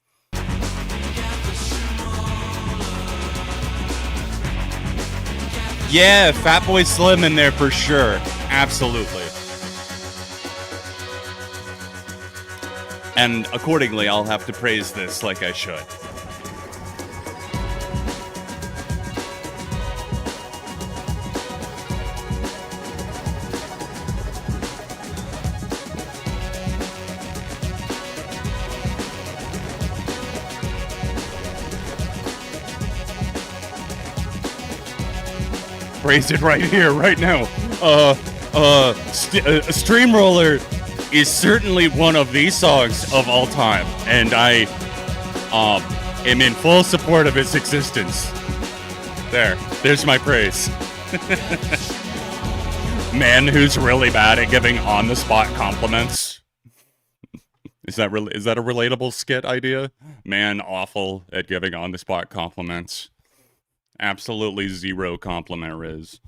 Yeah, Fatboy Slim in there for sure. Absolutely. And accordingly, I'll have to praise this like I should. Praise it right here, right now. Streamroller is certainly one of the songs of all time, and I am in full support of its existence. There's my praise. Man who's really bad at giving on-the-spot compliments. Is that a relatable skit idea? Man awful at giving on-the-spot compliments. Absolutely zero compliment Riz.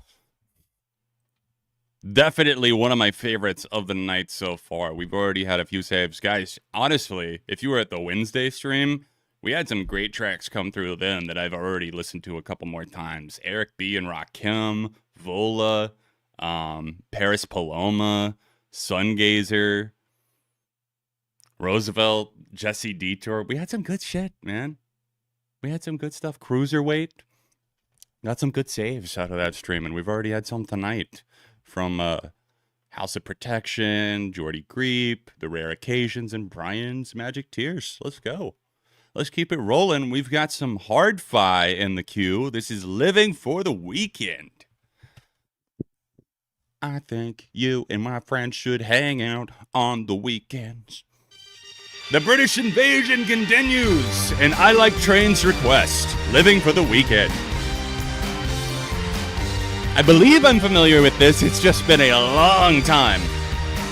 Definitely one of my favorites of the night so far. We've already had a few saves. Guys, honestly, if you were at the Wednesday stream, we had some great tracks come through then that I've already listened to a couple more times. Eric B. and Rakim, Vola, Paris Paloma, Sungazer, Roosevelt, Jesse Detour. We had some good shit, man. We had some good stuff. Cruiserweight. Got some good saves out of that stream, and we've already had some tonight from House of Protection, Jordy Greep, The Rare Occasions, and Brian's Magic Tears. Let's go. Let's keep it rolling. We've got some hard-fi in the queue. This is Living for the Weekend. I think you and my friends should hang out on the weekends. The British invasion continues, and I Like Train's request, Living for the Weekend. I believe I'm familiar with this, it's just been a long time.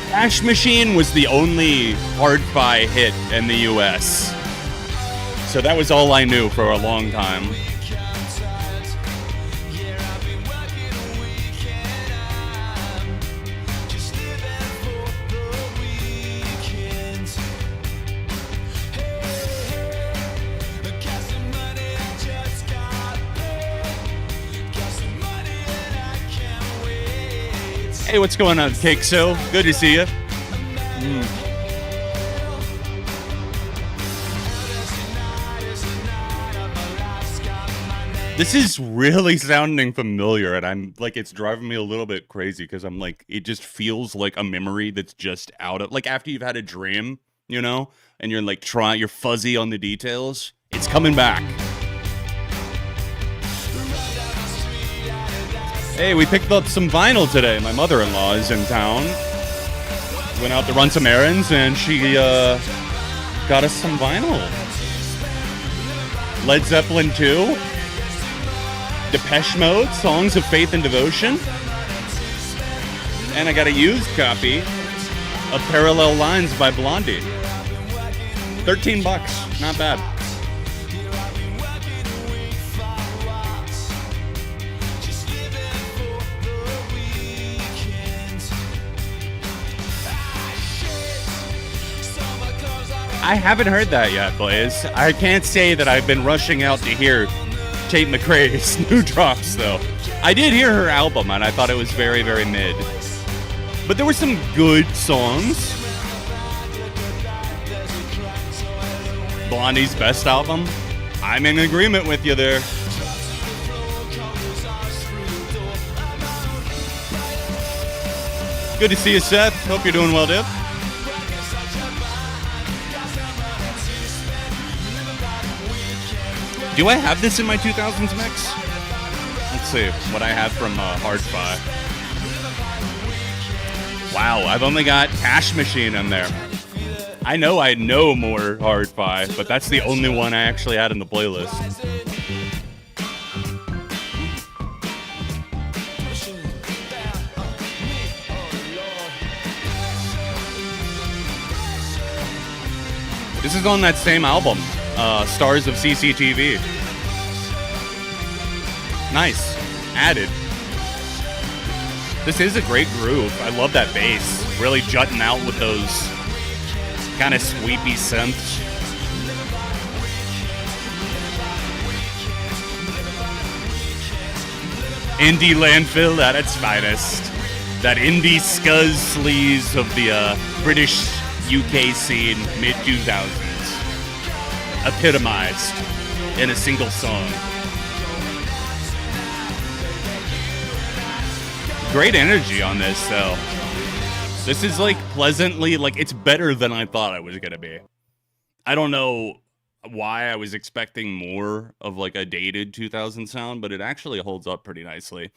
Cash Machine was the only hard-fi hit in the US. So that was all I knew for a long time. Hey, what's going on, Cake So? Good to see you. This is really sounding familiar, and I'm like, it's driving me a little bit crazy because I'm like, it just feels like a memory that's just out of, like after you've had a dream, you know, and you're like you're fuzzy on the details. It's coming back. Hey, we picked up some vinyl today. My mother-in-law is in town. Went out to run some errands, and she got us some vinyl. Led Zeppelin 2. Depeche Mode, Songs of Faith and Devotion. And I got a used copy of Parallel Lines by Blondie. $13, not bad. I haven't heard that yet, Blaze. I can't say that I've been rushing out to hear Tate McRae's new drops, though. I did hear her album, and I thought it was very, very mid. But there were some good songs. Blondie's best album. I'm in agreement with you there. Good to see you, Seth. Hope you're doing well, Dip. Do I have this in my 2000s mix? Let's see what I have from Hard-Fi. Wow, I've only got Cash Machine in there. I know more Hard-Fi, but that's the only one I actually had in the playlist. This is on that same album. Stars of CCTV. Nice. Added. This is a great groove. I love that bass. Really jutting out with those kind of sweepy synths. Indie landfill at its finest. That indie scuzz sleaze of the British UK scene, mid-2000s. Epitomized in a single song. Great energy on this, though. This is, like, pleasantly, like, it's better than I thought it was gonna be. I don't know why I was expecting more of, like, a dated 2000 sound, but it actually holds up pretty nicely.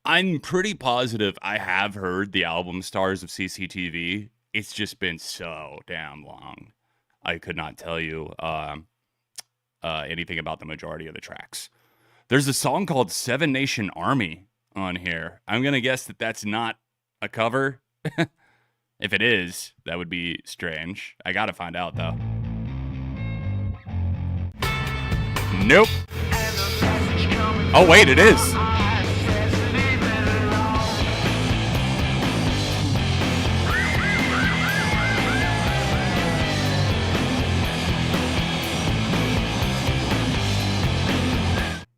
I'm pretty positive I have heard the album Stars of CCTV. It's just been so damn long. I could not tell you anything about the majority of the tracks. There's a song called Seven Nation Army on here. I'm going to guess that that's not a cover. If it is, that would be strange. I got to find out, though. Nope. Oh, wait, it is.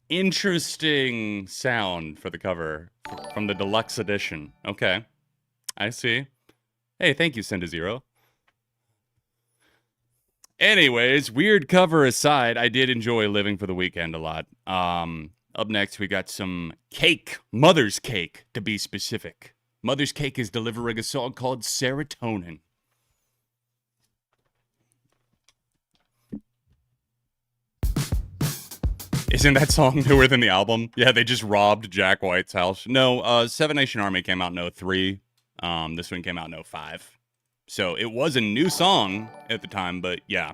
Interesting sound for the cover from the deluxe edition. Okay, I see. Hey, thank you, Send-A-Zero. Anyways, weird cover aside, I did enjoy Living for the Weekend a lot. Up next, we got some cake. Mother's Cake, to be specific. Mother's Cake is delivering a song called Serotonin. Isn't that song newer than the album? Yeah, they just robbed Jack White's house. No, Seven Nation Army came out in 2003. This one came out in 2005. So it was a new song at the time, but yeah.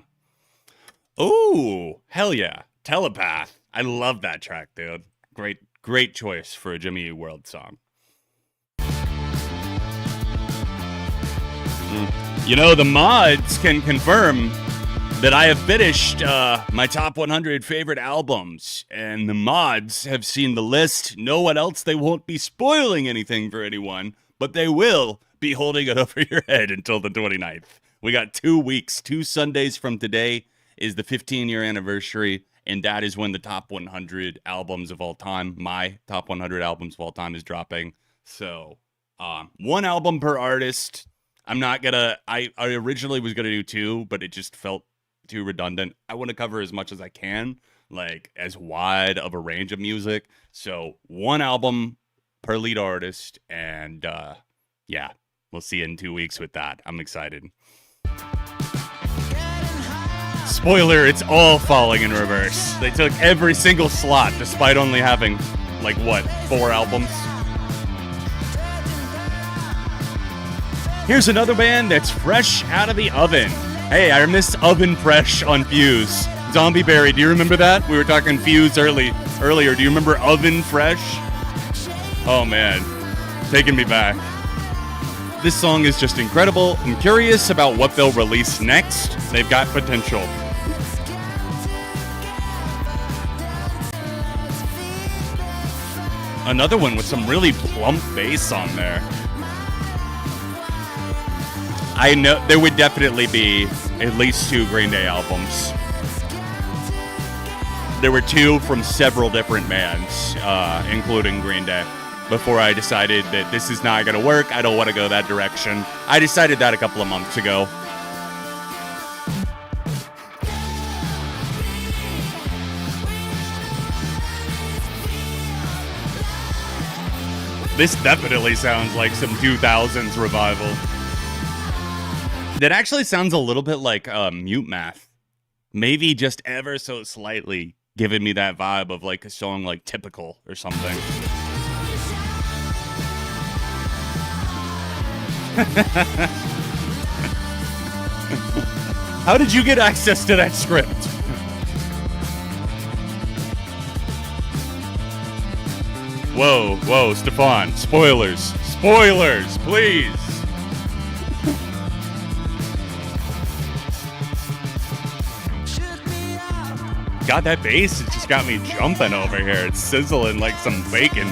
Ooh, hell yeah. Telepath. I love that track, dude. Great choice for a Jimmy Eat World song. You know, the mods can confirm that I have finished my top 100 favorite albums, and the mods have seen the list. No one else, they won't be spoiling anything for anyone, but they will be holding it over your head until the 29th. We got 2 weeks. 2 Sundays from today is the 15-year anniversary, and that is when the top 100 albums of all time, my top 100 albums of all time, is dropping. So, one album per artist. I'm not gonna, I originally was gonna do 2, but it just felt too redundant. I want to cover as much as I can, like as wide of a range of music. So 1 album per lead artist, and yeah, we'll see you in 2 weeks with that. I'm excited. Spoiler, it's all falling in reverse. They took every single slot despite only having, like, what, 4 albums? Here's another band that's fresh out of the oven. Hey, I missed Oven Fresh on Fuse. Zombie Berry, do you remember that? We were talking Fuse earlier. Do you remember Oven Fresh? Oh, man. Taking me back. This song is just incredible. I'm curious about what they'll release next. They've got potential. Another one with some really plump bass on there. I know there would definitely be at least 2 Green Day albums. There were 2 from several different bands, including Green Day, before I decided that this is not going to work. I don't want to go that direction. I decided that a couple of months ago. This definitely sounds like some 2000s revival. That actually sounds a little bit like Mute Math. Maybe just ever so slightly giving me that vibe of like a song like Typical or something. How did you get access to that script? Whoa, Stefan. Spoilers, please. God, that bass has just got me jumping over here. It's sizzling like some bacon.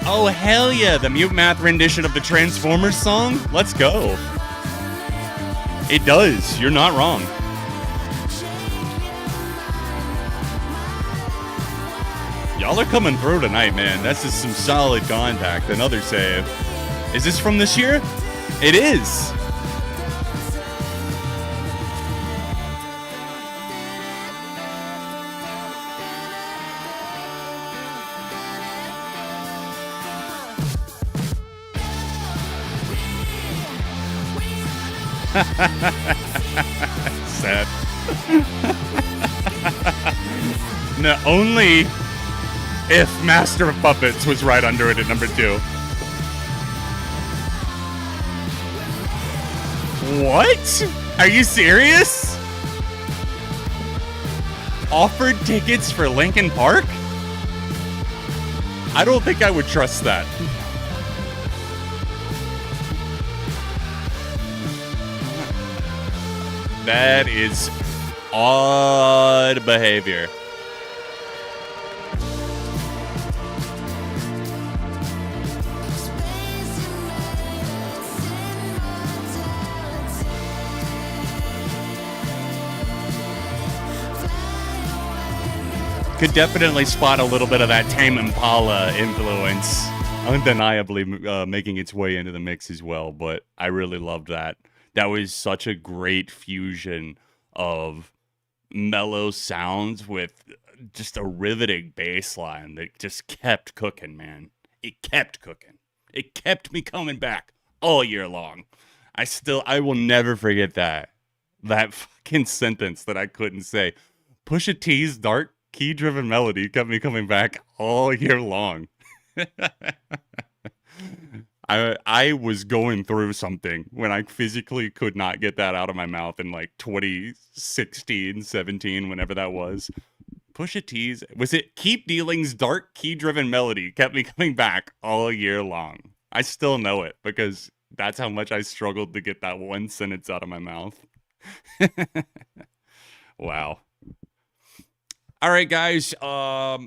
Oh, hell yeah. The Mute Math rendition of the Transformers song? Let's go. It does. You're not wrong. Y'all are coming through tonight, man. That's just some solid contact. Another save. Is this from this year? It is. Sad. No, only if Master of Puppets was right under it at number 2. What? Are you serious? Offered tickets for Linkin Park? I don't think I would trust that. That is odd behavior. Could definitely spot a little bit of that Tame Impala influence, undeniably making its way into the mix as well, but I really loved that. That was such a great fusion of mellow sounds with just a riveting bass line that just kept cooking, man. It kept cooking. It kept me coming back all year long. I will never forget that fucking sentence that I couldn't say. Pusha T's dark key-driven melody kept me coming back all year long. I was going through something when I physically could not get that out of my mouth in like 2016, 17, whenever that was. Pusha T's, was it Keep Dealing's dark key-driven melody kept me coming back all year long. I still know it because that's how much I struggled to get that one sentence out of my mouth. Wow. All right, guys,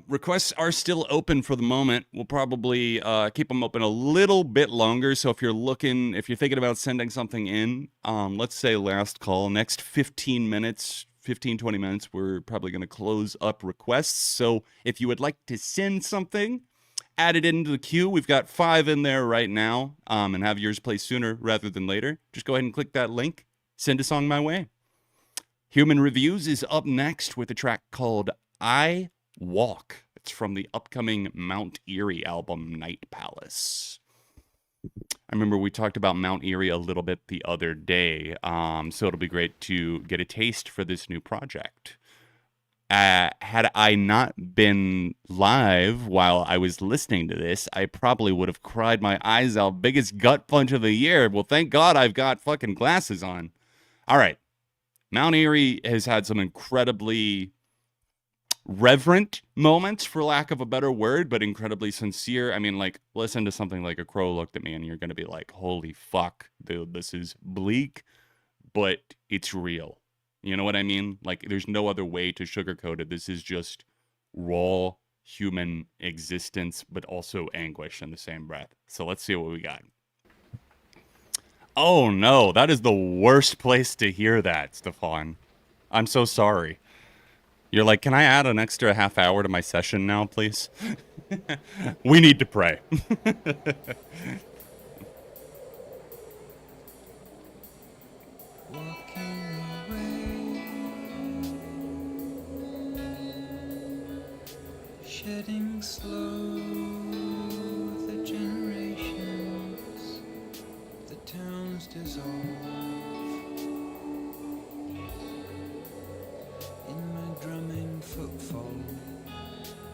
requests are still open for the moment. We'll probably keep them open a little bit longer. So if you're thinking about sending something in, let's say last call, next 15 minutes, 20 minutes, we're probably going to close up requests. So if you would like to send something, add it into the queue. We've got 5 in there right now, and have yours play sooner rather than later. Just go ahead and click that link. Send a song my way. Human Reviews is up next with a track called I Walk. It's from the upcoming Mount Eerie album, Night Palace. I remember we talked about Mount Eerie a little bit the other day, so it'll be great to get a taste for this new project. Had I not been live while I was listening to this, I probably would have cried my eyes out. Biggest gut punch of the year. Well, thank God I've got fucking glasses on. All right. Mount Eerie has had some incredibly reverent moments, for lack of a better word, but incredibly sincere. I mean, like, listen to something like A Crow Looked at Me and you're going to be like, holy fuck, dude, this is bleak, but it's real. You know what I mean? Like, there's no other way to sugarcoat it. This is just raw human existence, but also anguish in the same breath. So let's see what we got. Oh no, that is the worst place to hear that, Stefan. I'm so sorry. You're like, can I add an extra half hour to my session now, please? We need to pray. Walking away, shedding slow the generations, the towns dissolve. In my drumming footfall,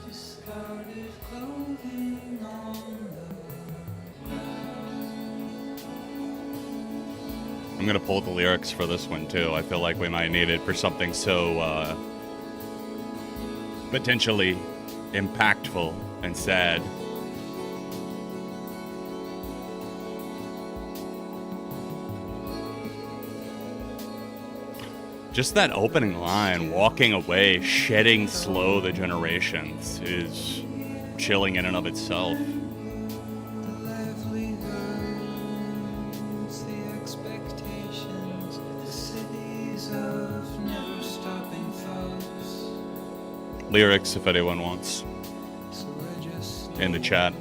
discarded clothing on the ground. I'm going to pull the lyrics for this one, too. I feel like we might need it for something so potentially impactful and sad. Just that opening line, walking away, shedding slow the generations, is chilling in and of itself. The livelihoods, the expectations, the cities of never stopping thoughts. Lyrics, if anyone wants. in the chat.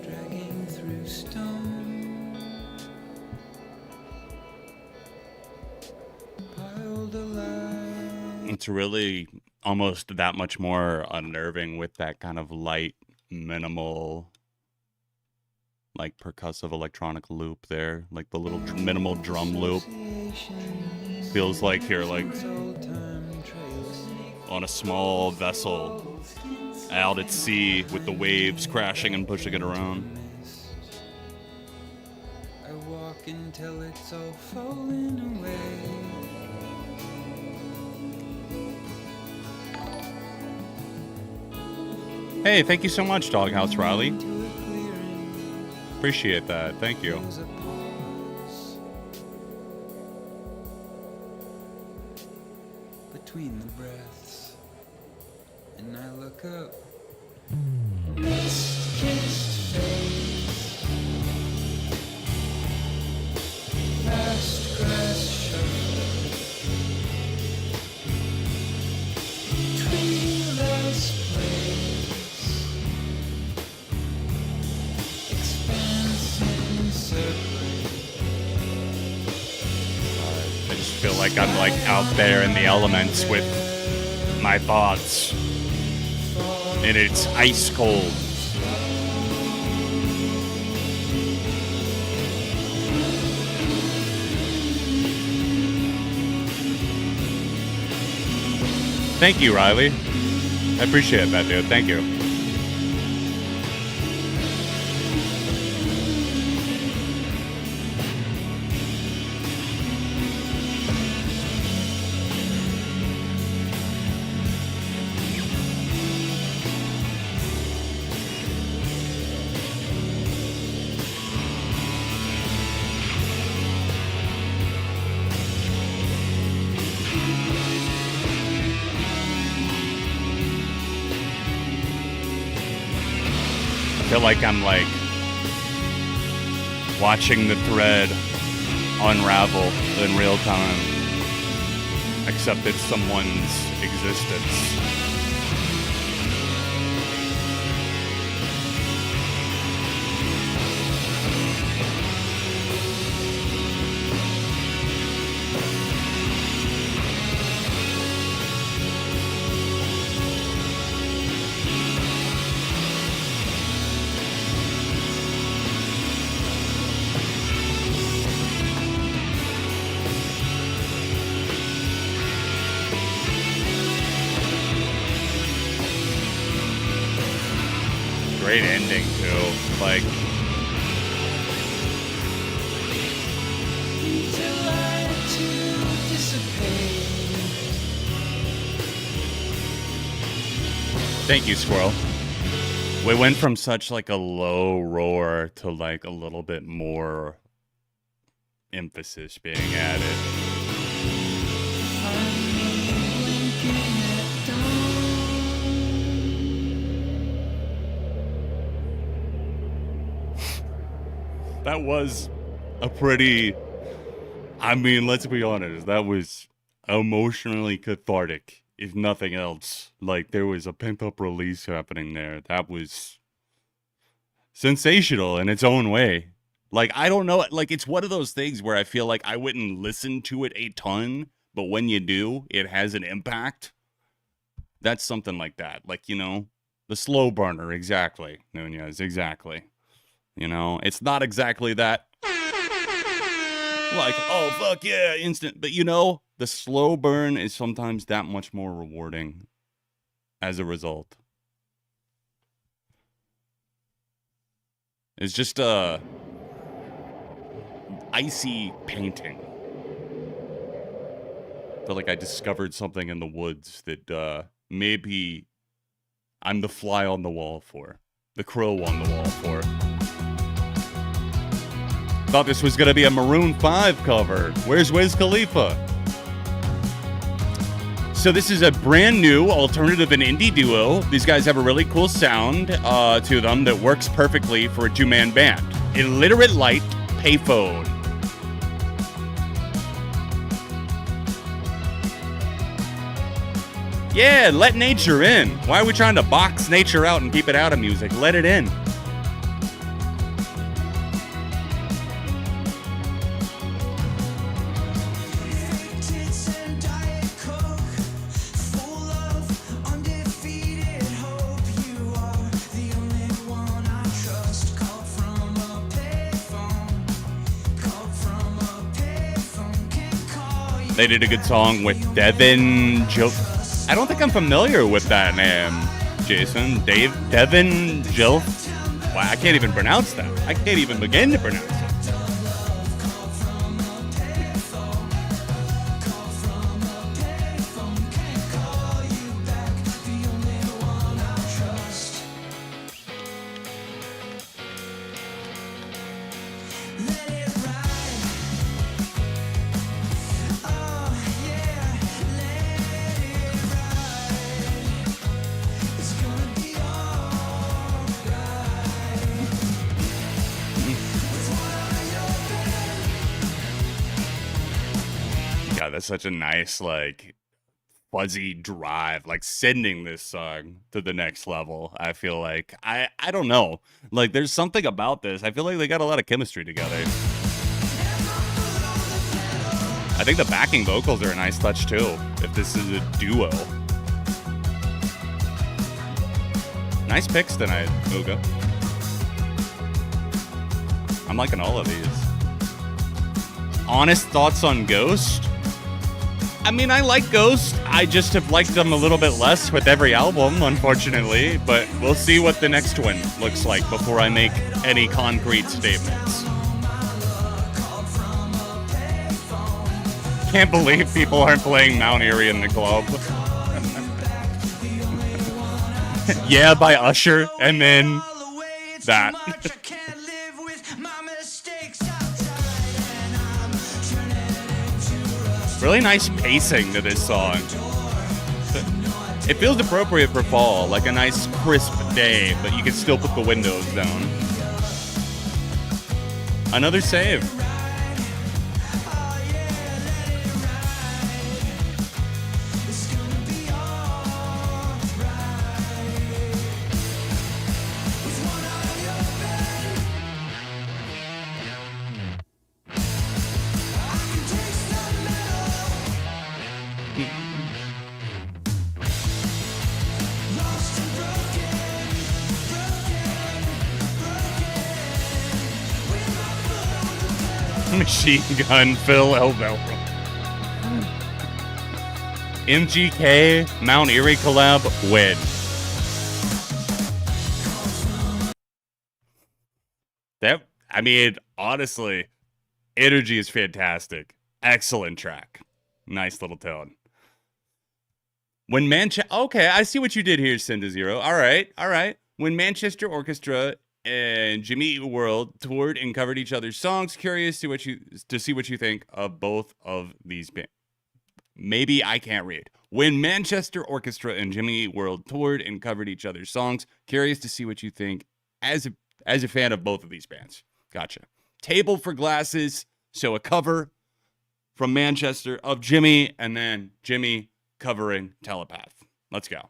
Dragging through stone, piled alive. It's really almost that much more unnerving with that kind of light, minimal, like percussive electronic loop there, like the little minimal drum loop. Feels like you're like on a small vessel out at sea with the waves crashing and pushing it around. I walk until it's all falling away. Hey, thank you so much, Doghouse Riley. To a clearing, Appreciate that. Thank you. there's a pause between the breaths, and I look up. Mist-kissed face, vast grass shuffle, treeless place, expanse circling. I just feel like I'm like out there in the elements with my thoughts, and it's ice cold. Thank you, Riley. I appreciate that, dude. Thank you. I feel like I'm like watching the thread unravel in real time, except it's someone's existence. Great ending too. Like, Delight to dissipate. thank you, Squirrel. We went from such like a low roar to like a little bit more emphasis being added. That was a pretty, I mean, let's be honest, that was emotionally cathartic, if nothing else. Like, there was a pent-up release happening there. That was sensational in its own way. Like, I don't know, like, it's one of those things where I feel like I wouldn't listen to it a ton, but when you do, it has an impact. That's something like that. Like, you know, the slow burner, exactly, Nunez, exactly. You know, it's not exactly that, like, oh, fuck yeah, instant. But, you know, the slow burn is sometimes that much more rewarding as a result. It's just a icy painting. I feel like I discovered something in the woods that maybe I'm the fly on the wall for. The crow on the wall for. Thought this was going to be a Maroon 5 cover. Where's Wiz Khalifa? So this is a brand new alternative and indie duo. These guys have a really cool sound to them that works perfectly for a two-man band. Illiterate Light Payphone. Yeah, let nature in. Why are we trying to box nature out and keep it out of music? Let it in. They did a good song with Devin Jill. I don't think I'm familiar with that name, Jason. Devin Jill. Wow, I can't even pronounce that. I can't even begin to pronounce it. That's such a nice, like, fuzzy drive, like sending this song to the next level. I feel like I don't know, like there's something about this. I feel like they got a lot of chemistry together. I think the backing vocals are a nice touch too, if this is a duo. Nice picks tonight, Uga. I'm liking all of these. Honest thoughts on Ghost? I mean, I like Ghost. I just have liked them a little bit less with every album, unfortunately. But we'll see what the next one looks like before I make any concrete statements. Can't believe people aren't playing Mount Erie in the club. Yeah, by Usher, and then that. Really nice pacing to this song. It feels appropriate for fall, like a nice crisp day, but you can still put the windows down. Another save. Machine Gun Phil Elbel. MGK Mount Erie collab win. That, I mean, honestly, energy is fantastic. Excellent track. Nice little tone. When okay, I see what you did here, Cinda Zero. All right. When Manchester Orchestra and Jimmy Eat World toured and covered each other's songs. Curious to see what you think of both of these bands. Maybe I can't read. When Manchester Orchestra and Jimmy Eat World toured and covered each other's songs. Curious to see what you think as a fan of both of these bands. Gotcha. Table for Glasses. So a cover from Manchester of Jimmy, and then Jimmy covering Telepath. Let's go.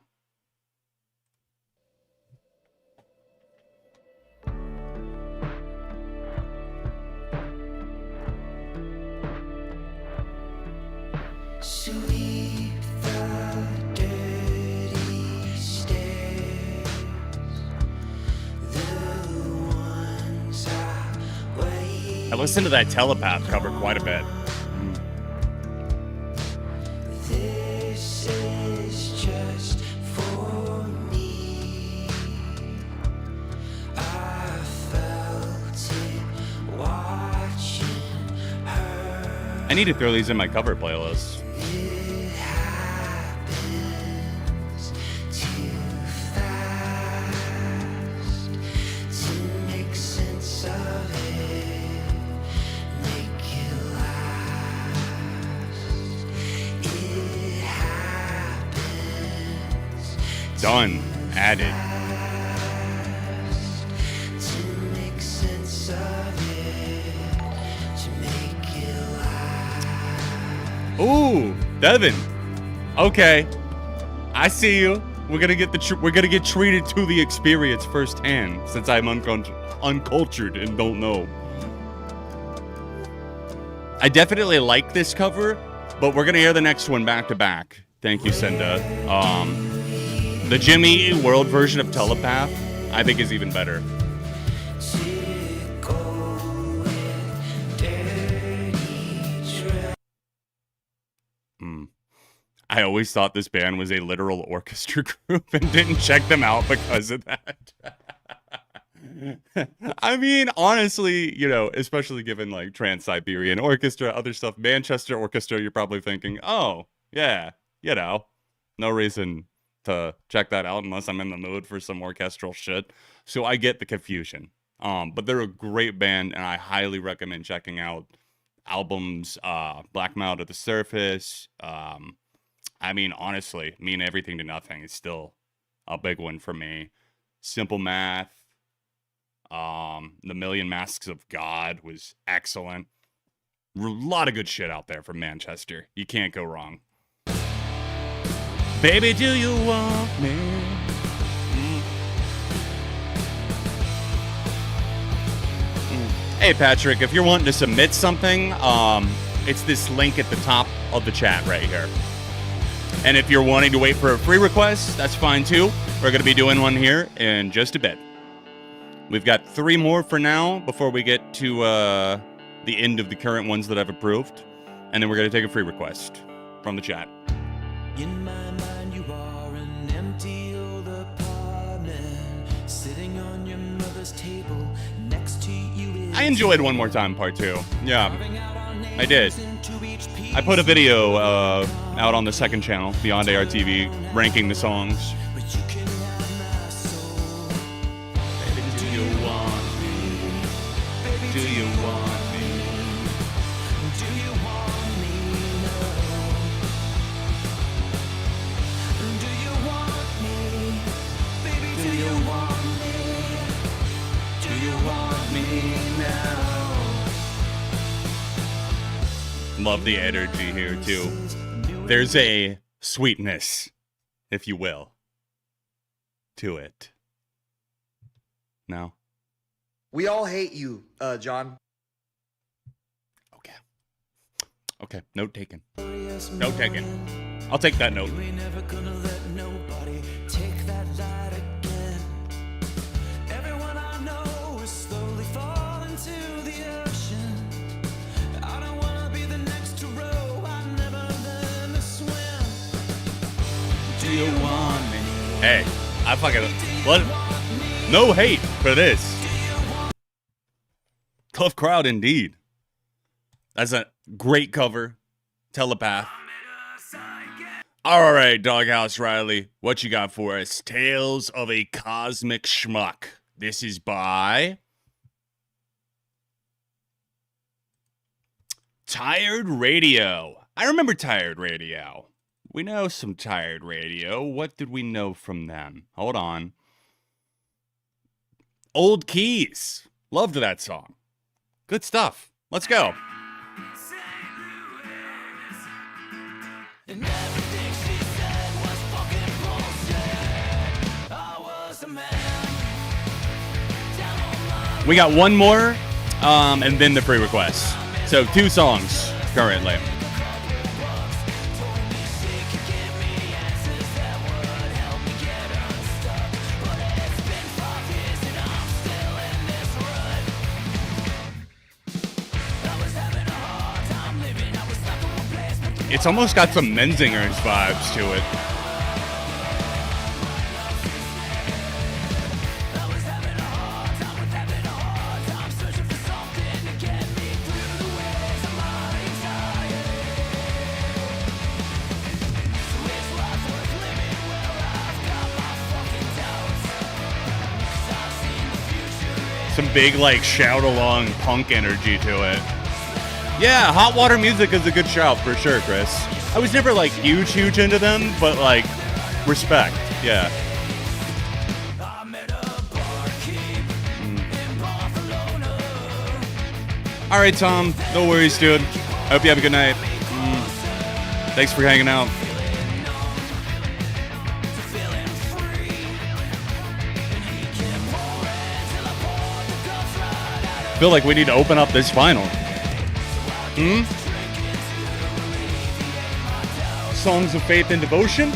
Sweep the dirty stairs, the ones I listened to that Telepath cover quite a bit. This is just for me. I felt it watching her. I need to throw these in my cover playlist. Done. Added. Ooh, Devin. Okay. I see you. We're gonna get treated to the experience firsthand, since I'm uncultured and don't know. I definitely like this cover, but we're gonna hear the next one back to back. Thank you, Senda. The Jimmy World version of Telepath, I think, is even better. I always thought this band was a literal orchestra group and didn't check them out because of that. I mean, honestly, you know, especially given like Trans-Siberian Orchestra, other stuff, Manchester Orchestra, you're probably thinking, oh, yeah, you know, no reason to check that out unless I'm in the mood for some orchestral shit. So I get the confusion. But they're a great band, and I highly recommend checking out albums, Black Mile to the Surface. I mean, honestly, Mean Everything to Nothing is still a big one for me. Simple Math. The Million Masks of God was excellent. A lot of good shit out there from Manchester. You can't go wrong. Baby, do you want me? Hey, Patrick, if you're wanting to submit something, it's this link at the top of the chat right here. And if you're wanting to wait for a free request, that's fine too. We're going to be doing one here in just a bit. We've got 3 more for now before we get to the end of the current ones that I've approved. And then we're going to take a free request from the chat. In my mind, you are an empty old apartment, sitting on your mother's table. Next to you I enjoyed One More Time Part 2. Yeah, I did. I put a video out on the second channel, Beyond ARTV, ranking the songs. Do you want me? Do you want me? Do you want me? No. Do you want me? Baby, do you want me? Do you want me now? Love the energy here too. There's a sweetness, if you will, to it. No? We all hate you, John. Okay. Okay, note taken. Note taken. I'll take that note. You ain't never gonna let nobody take that light again. Everyone I know is slowly falling to the ocean. I don't wanna be the next to row. I never learned to swim. Do you want me? Hey, I fucking... What? No hate for this. Tough crowd indeed. That's a great cover. Telepath. All right, Doghouse Riley, what you got for us? Tales of a Cosmic Schmuck. This is by Tired Radio. I remember Tired Radio. We know some Tired Radio. What did we know from them? Hold on. Old Keys. Loved that song. Good stuff. Let's go. And everything she said was fucking bullshit. I was a man. Down on my We got one more, and then the free requests. So 2 songs currently. It's almost got some Menzingers vibes to it. Some big, like, shout-along punk energy to it. Yeah, Hot Water Music is a good shout for sure, Chris. I was never, like, huge into them, but, like, respect. Yeah. All right, Tom. No worries, dude. I hope you have a good night. Thanks for hanging out. feel like we need to open up this final. Songs of Faith and Devotion.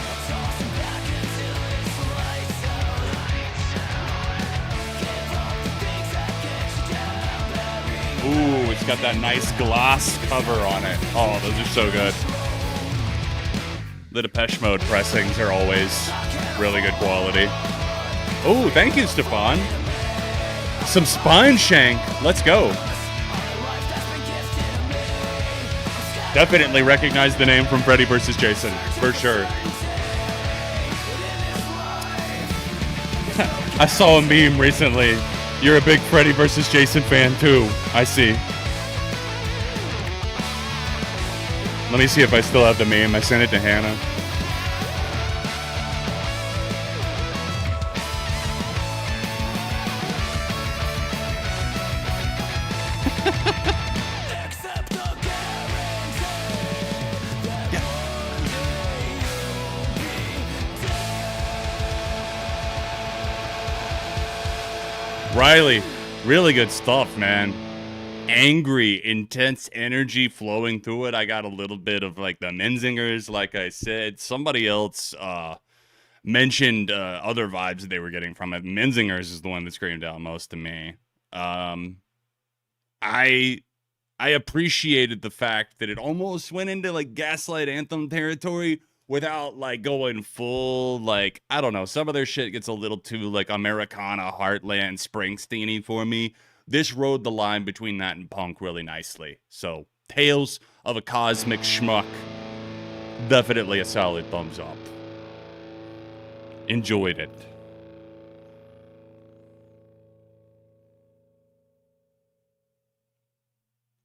Ooh, it's got that nice glass cover on it. Oh, those are so good. The Depeche Mode pressings are always really good quality. Oh, thank you, Stefan. Some Spine Shank. Let's go. Definitely recognize the name from Freddy vs. Jason, for sure. I saw a meme recently. You're a big Freddy vs. Jason fan too. I see. Let me see if I still have the meme. I sent it to Hannah. Riley, really good stuff, man. Angry, intense energy flowing through it. I got a little bit of like the Menzingers, like I said. Somebody else mentioned other vibes that they were getting from it. Menzingers is the one that screamed out most to me. I appreciated the fact that it almost went into like Gaslight Anthem territory without like going full, like, I don't know, some of their shit gets a little too like Americana, Heartland, Springsteen-y for me. This rode the line between that and punk really nicely. So, Tales of a Cosmic Schmuck, definitely a solid thumbs up. Enjoyed it.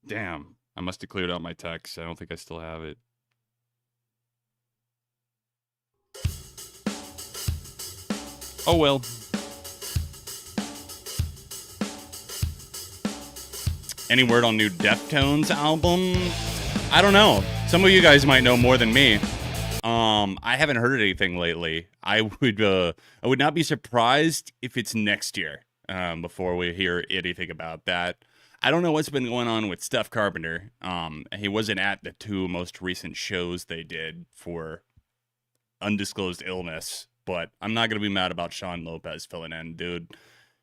Damn, I must have cleared out my text. I don't think I still have it. Oh well. Any word on new Deftones album? I don't know. Some of you guys might know more than me. I haven't heard anything lately. I would not be surprised if it's next year before we hear anything about that. I don't know what's been going on with Steph Carpenter. He wasn't at the two most recent shows they did for undisclosed illness. But I'm not going to be mad about Sean Lopez filling in. Dude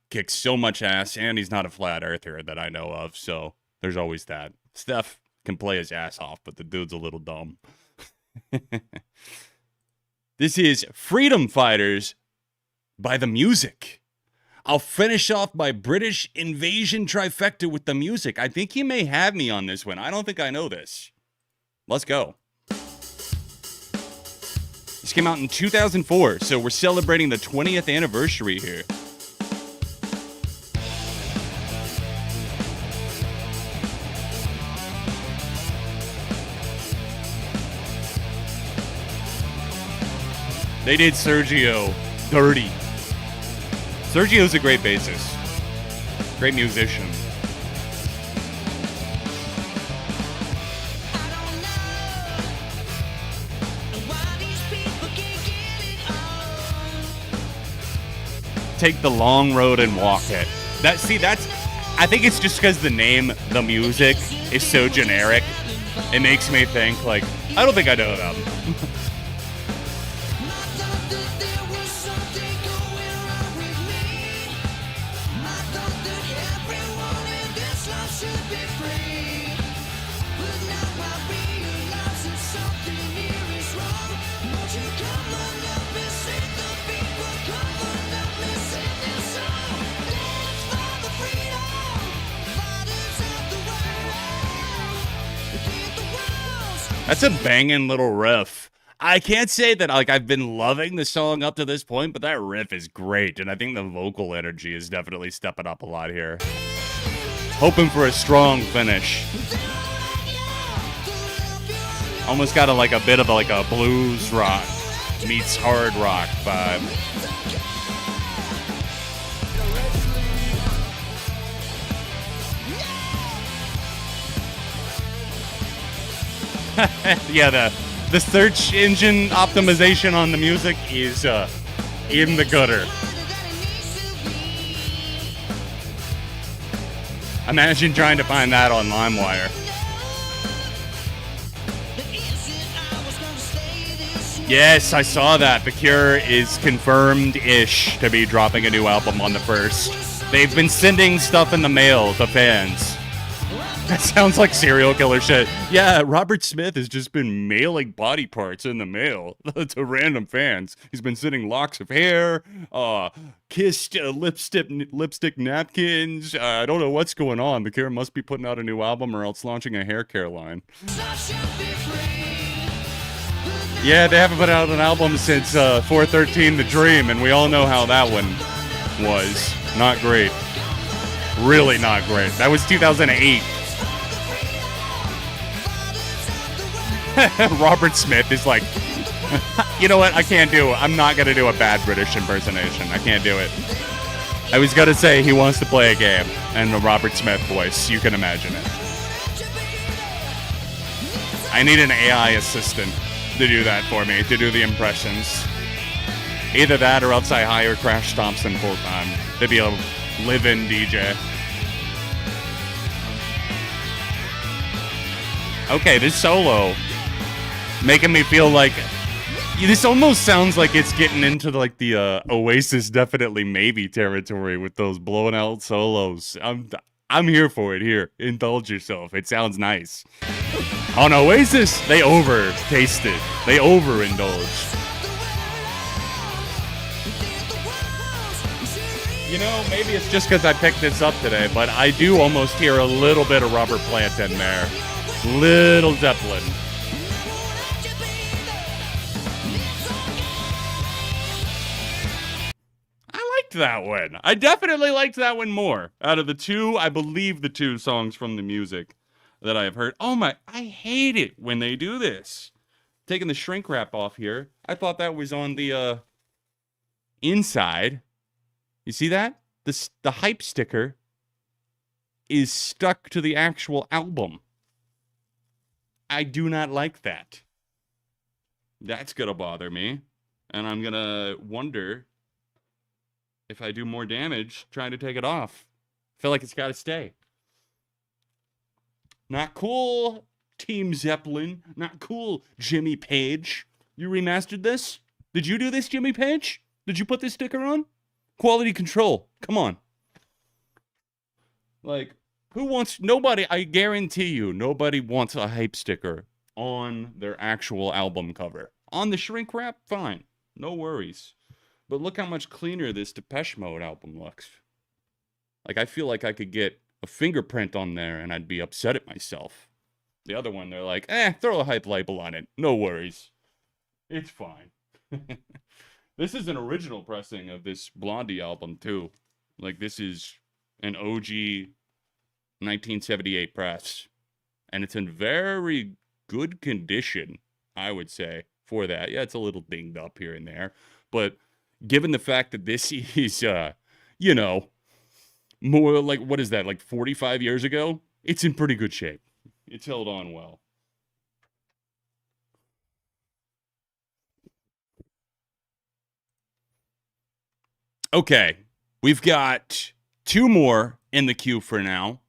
kicks so much ass, and he's not a flat earther that I know of, so there's always that. Steph can play his ass off, but the dude's a little dumb. This is Freedom Fighters by The Music. I'll finish off my British invasion trifecta with the music. I think he may have me on this one. I don't think I know this. Let's go. This came out in 2004, so we're celebrating the 20th anniversary here. They did Sergio dirty. Sergio's a great bassist. Great musician. Take the long road and walk it. That's I think it's just because the name The Music is so generic. It makes me think like, I don't think I know them. That's a banging little riff. I can't say that like I've been loving the song up to this point, but that riff is great, and I think the vocal energy is definitely stepping up a lot here. Hoping for a strong finish. Almost got a bit of a blues rock meets hard rock vibe. Yeah, the search engine optimization on the music is in the gutter. Imagine trying to find that on LimeWire. Yes, I saw that. The Cure is confirmed-ish to be dropping a new album on the 1st. They've been sending stuff in the mail to fans. That sounds like serial killer shit. Yeah, Robert Smith has just been mailing body parts in the mail to random fans. He's been sending locks of hair, kissed lipstick napkins. I don't know what's going on. The Cure must be putting out a new album or else launching a hair care line. Yeah, they haven't put out an album since 413 The Dream, and we all know how that one was. Not great. Really not great. That was 2008. Robert Smith is like, you know what? I can't do it. I'm not going to do a bad British impersonation. I can't do it. I was going to say he wants to play a game in the Robert Smith voice. You can imagine it. I need an AI assistant to do that for me, to do the impressions. Either that or else I hire Crash Thompson full time to be a live-in DJ. Okay, this solo making me feel like this almost sounds like it's getting into like the Oasis Definitely Maybe territory with those blown out solos. I'm here for it. Here, indulge yourself. It sounds nice. On Oasis, they over-taste it. They overindulge. You know, maybe it's just because I picked this up today, but I do almost hear a little bit of Robert Plant in there. Little Zeppelin. I liked that one. I definitely liked that one more. Out of the two, I believe the two songs from the music that I have heard. Oh my, I hate it when they do this. Taking the shrink wrap off here. I thought that was on the inside. You see that? The hype sticker is stuck to the actual album. I do not like that. That's gonna bother me. And I'm gonna wonder if I do more damage trying to take it off. I feel like it's gotta stay. Not cool, Team Zeppelin. Not cool, Jimmy Page. You remastered this? Did you do this, Jimmy Page? Did you put this sticker on? Quality control. Come on. Like, who wants... Nobody, I guarantee you, nobody wants a hype sticker on their actual album cover. On the shrink wrap, fine. No worries. But look how much cleaner this Depeche Mode album looks. Like, I feel like I could get a fingerprint on there and I'd be upset at myself. The other one, they're like, throw a hype label on it. No worries. It's fine. This is an original pressing of this Blondie album, too. Like, this is an OG 1978 press. And it's in very good condition, I would say, for that. Yeah, it's a little dinged up here and there. But given the fact that this is, you know, more like, what is that, like 45 years ago? It's in pretty good shape. It's held on well. Okay, we've got two more in the queue for now.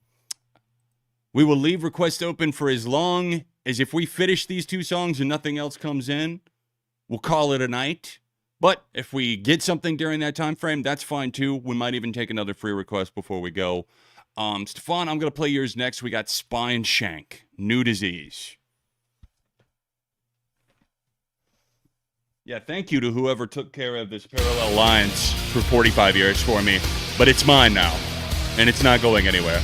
We will leave request open for as long as if we finish these two songs and nothing else comes in, we'll call it a night. But if we get something during that time frame, that's fine too. We might even take another free request before we go. Stefan, I'm going to play yours next. We got Spine Shank, New Disease. Yeah, thank you to whoever took care of this Parallel Lines for 45 years for me. But it's mine now, and it's not going anywhere.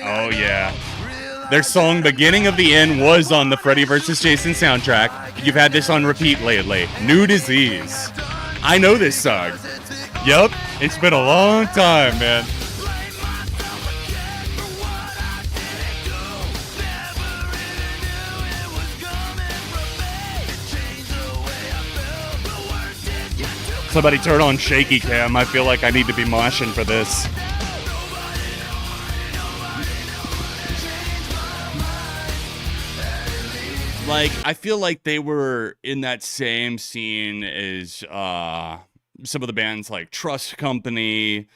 Oh, yeah. Their song, Beginning of the End, was on the Freddy vs. Jason soundtrack. You've had this on repeat lately. New Disease. I know this song. Yup, it's been a long time, man. Somebody turn on shaky cam. I feel like I need to be moshing for this. Like, I feel like they were in that same scene as some of the bands like Trust Company,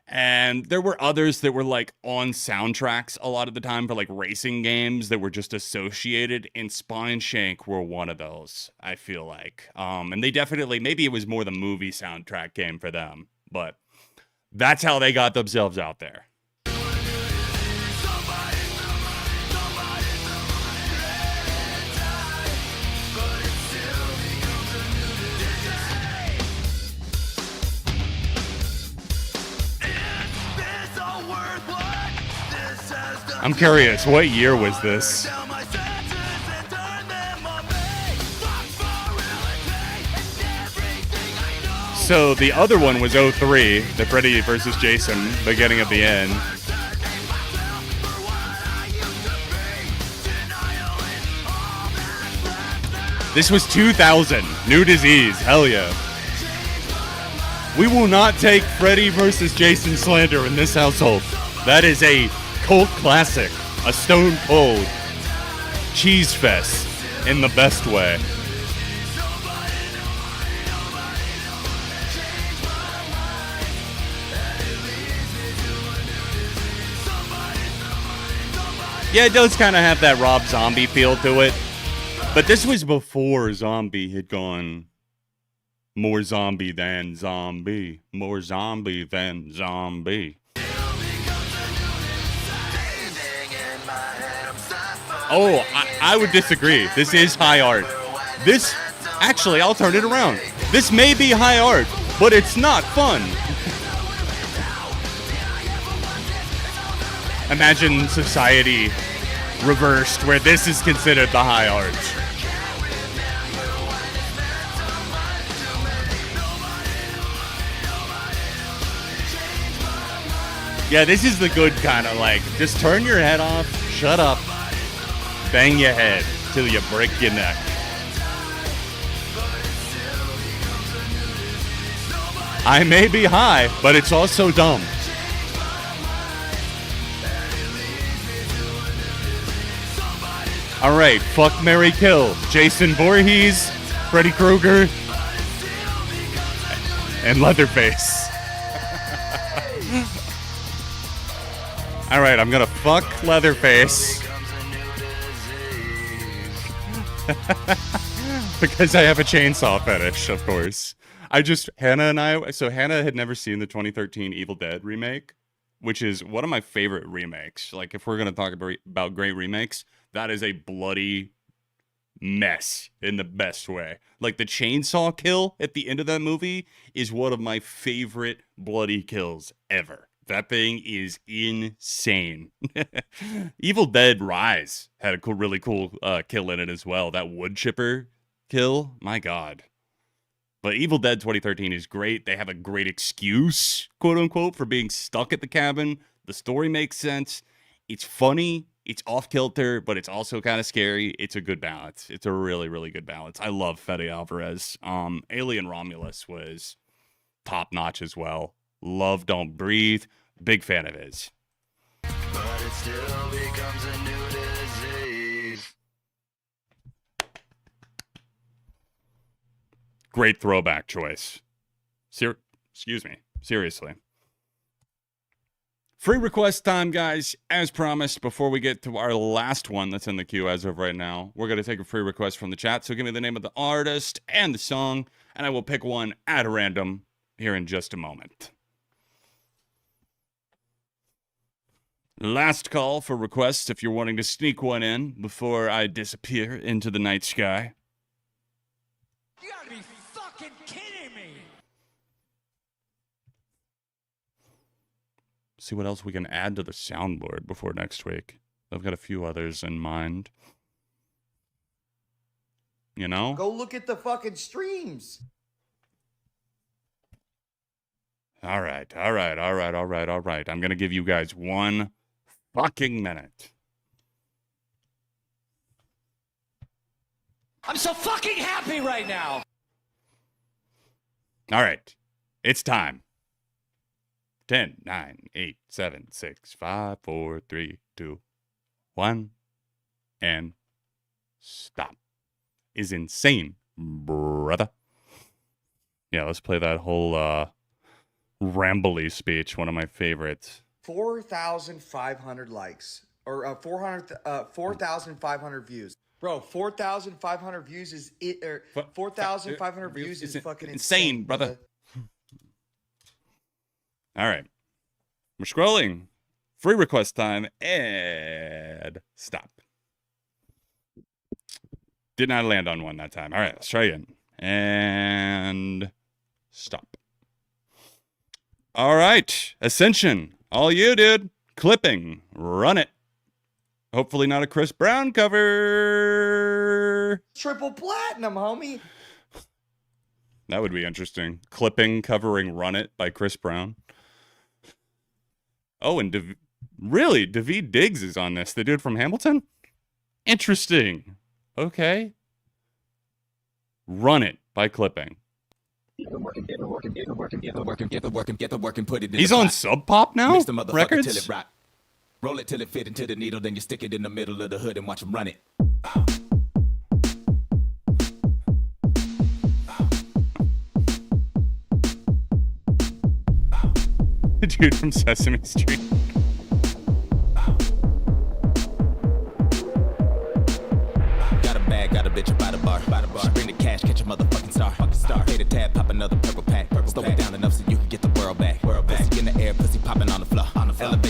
and there were others that were like on soundtracks a lot of the time for like racing games that were just associated, and Spine Shank were one of those, I feel like. And they definitely, maybe it was more the movie soundtrack game for them, but that's how they got themselves out there. I'm curious, what year was this? So the other one was 03, the Freddy versus Jason, beginning of the end. This was 2000, New Disease, hell yeah. We will not take Freddy versus Jason slander in this household. That is a cult classic, a stone cold cheese fest in the best way. Yeah, it does kind of have that Rob Zombie feel to it, but this was before Zombie had gone more zombie than zombie, more zombie than zombie. Oh, I would disagree. This is high art. This, actually, I'll turn it around. This may be high art, but it's not fun. Imagine society reversed, where this is considered the high art. Yeah, this is the good kind of like, just turn your head off, shut up, bang your head till you break your neck. I may be high, but it's also dumb. All right, fuck, marry, kill. Jason Voorhees, Freddy Krueger, and Leatherface. All right, I'm gonna fuck Leatherface because I have a chainsaw fetish, of course. Hannah had never seen the 2013 Evil Dead remake, which is one of my favorite remakes. Like, if we're gonna talk about great remakes, that is a bloody mess in the best way. Like, the chainsaw kill at the end of that movie is one of my favorite bloody kills ever. That thing is insane. Evil Dead Rise had a really cool kill in it as well. That wood chipper kill, my God. But Evil Dead 2013 is great. They have a great excuse, quote unquote, for being stuck at the cabin. The story makes sense. It's funny. It's off kilter, but it's also kind of scary. It's a good balance. It's a really, really good balance. I love Fede Alvarez. Alien Romulus was top notch as well. Love Don't Breathe. Big fan of his. But it still becomes a new disease. Great throwback choice. Excuse me. Seriously. Free request time, guys. As promised, before we get to our last one that's in the queue as of right now, we're going to take a free request from the chat. So give me the name of the artist and the song, and I will pick one at random here in just a moment. Last call for requests if you're wanting to sneak one in before I disappear into the night sky. You gotta be fucking kidding me! See what else we can add to the soundboard before next week. I've got a few others in mind. You know? Go look at the fucking streams. All right. I'm going to give you guys one fucking minute. I'm so fucking happy right now! All right. It's time. 10, 9, 8, 7, 6, 5, 4, 3, 2, 1, and stop is insane, brother. Yeah, let's play that whole rambly speech, one of my favorites. 4,500 likes or 4,500 views. Bro, 4,500 views is it or 4,500 views is fucking insane, brother. All right. We're scrolling. Free request time and stop. Did not land on one that time. All right, let's try again. And stop. All right. Ascension. All you, dude. Clipping. Run it. Hopefully not a Chris Brown cover. Triple platinum, homie. That would be interesting. Clipping covering Run It by Chris Brown. Oh, and really, Daveed Diggs is on this. The dude from Hamilton? Interesting. Okay. Run It by Clipping. He's on Sub Pop now? Records? Roll it till it fit into the needle, then you stick it in the middle of the hood and watch him run it. The dude from Sesame Street. Got a bag, got a bitch up by the bar. She bring the cash, catch a motherfucking star. Pay the tab, pop another purple pack. Slow it down enough so you can get the world back. Pussy in the air, pussy popping on the floor.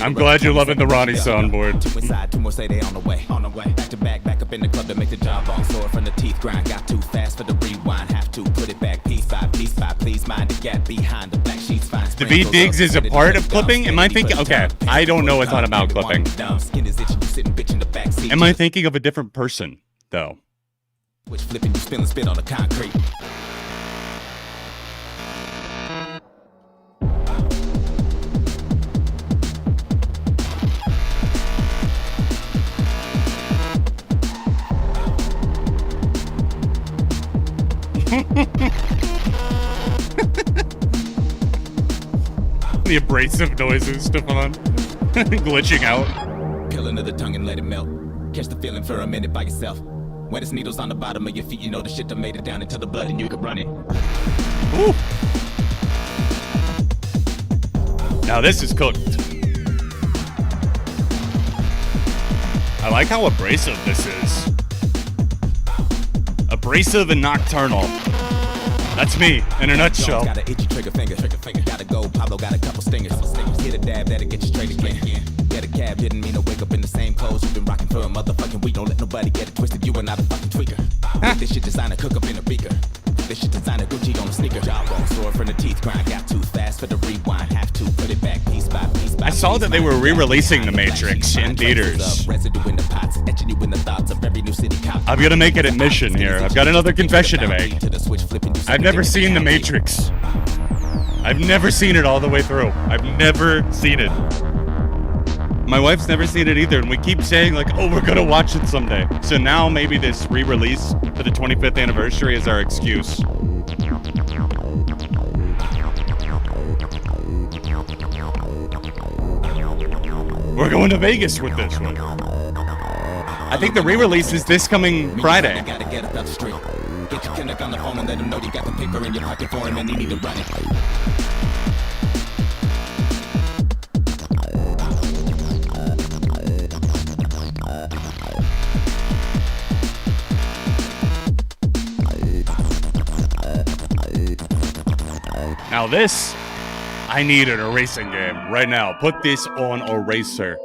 I'm glad you're loving the Ronnie soundboard. Two inside, two more say they on the way. Back to back, back up in the club to make the job on. Sword from the teeth grind, got too fast for the rewind. Have to put it back, piece by, please mind the gap behind the black sheets. Fine. Daveed Diggs is a part of clipping? Am I thinking? Okay, I don't know a ton about clipping. Am I thinking of a different person, though? Which flipping you spilling spit on the concrete. The abrasive noises, Stefan. Glitching out. Peel into the tongue and let it melt. Catch the feeling for a minute by yourself. When it's needles on the bottom of your feet, you know the shit that made it down into the blood and you can run it. Ooh. Now this is cooked. I like how abrasive this is. Abrasive and nocturnal. That's me in a nutshell. Got an itchy trigger finger. Gotta go, Pablo got a couple stingers. Hit a dab, that'll get you straight again. Get a cab, didn't mean to wake up in the same clothes. You've been rocking for a motherfucking week. Don't let nobody get it twisted. You are not a fucking tweaker. This shit designer, cook up in a beaker. This shit designer, Gucci on a sneaker. Jawbone, sword from the teeth grind. Got too fast for the rewind. Have to put it back piece by piece. I saw that they were re-releasing The Matrix in theaters. Residue in the pots, etching you in the thoughts of every new city cop. I'm gonna make an admission here. I've got another confession to make. I've never seen The Matrix. I've never seen it all the way through. I've never seen it. My wife's never seen it either, and we keep saying like, oh, we're gonna watch it someday. So now maybe this re-release for the 25th anniversary is our excuse. We're going to Vegas with this one. I think the re-release is this coming Friday. Gotta get up the street. Get your connect on the phone and let him know you got the paper in your pocket for him and he need to run it. Now this, I need an erasing game right now. Put this on eraser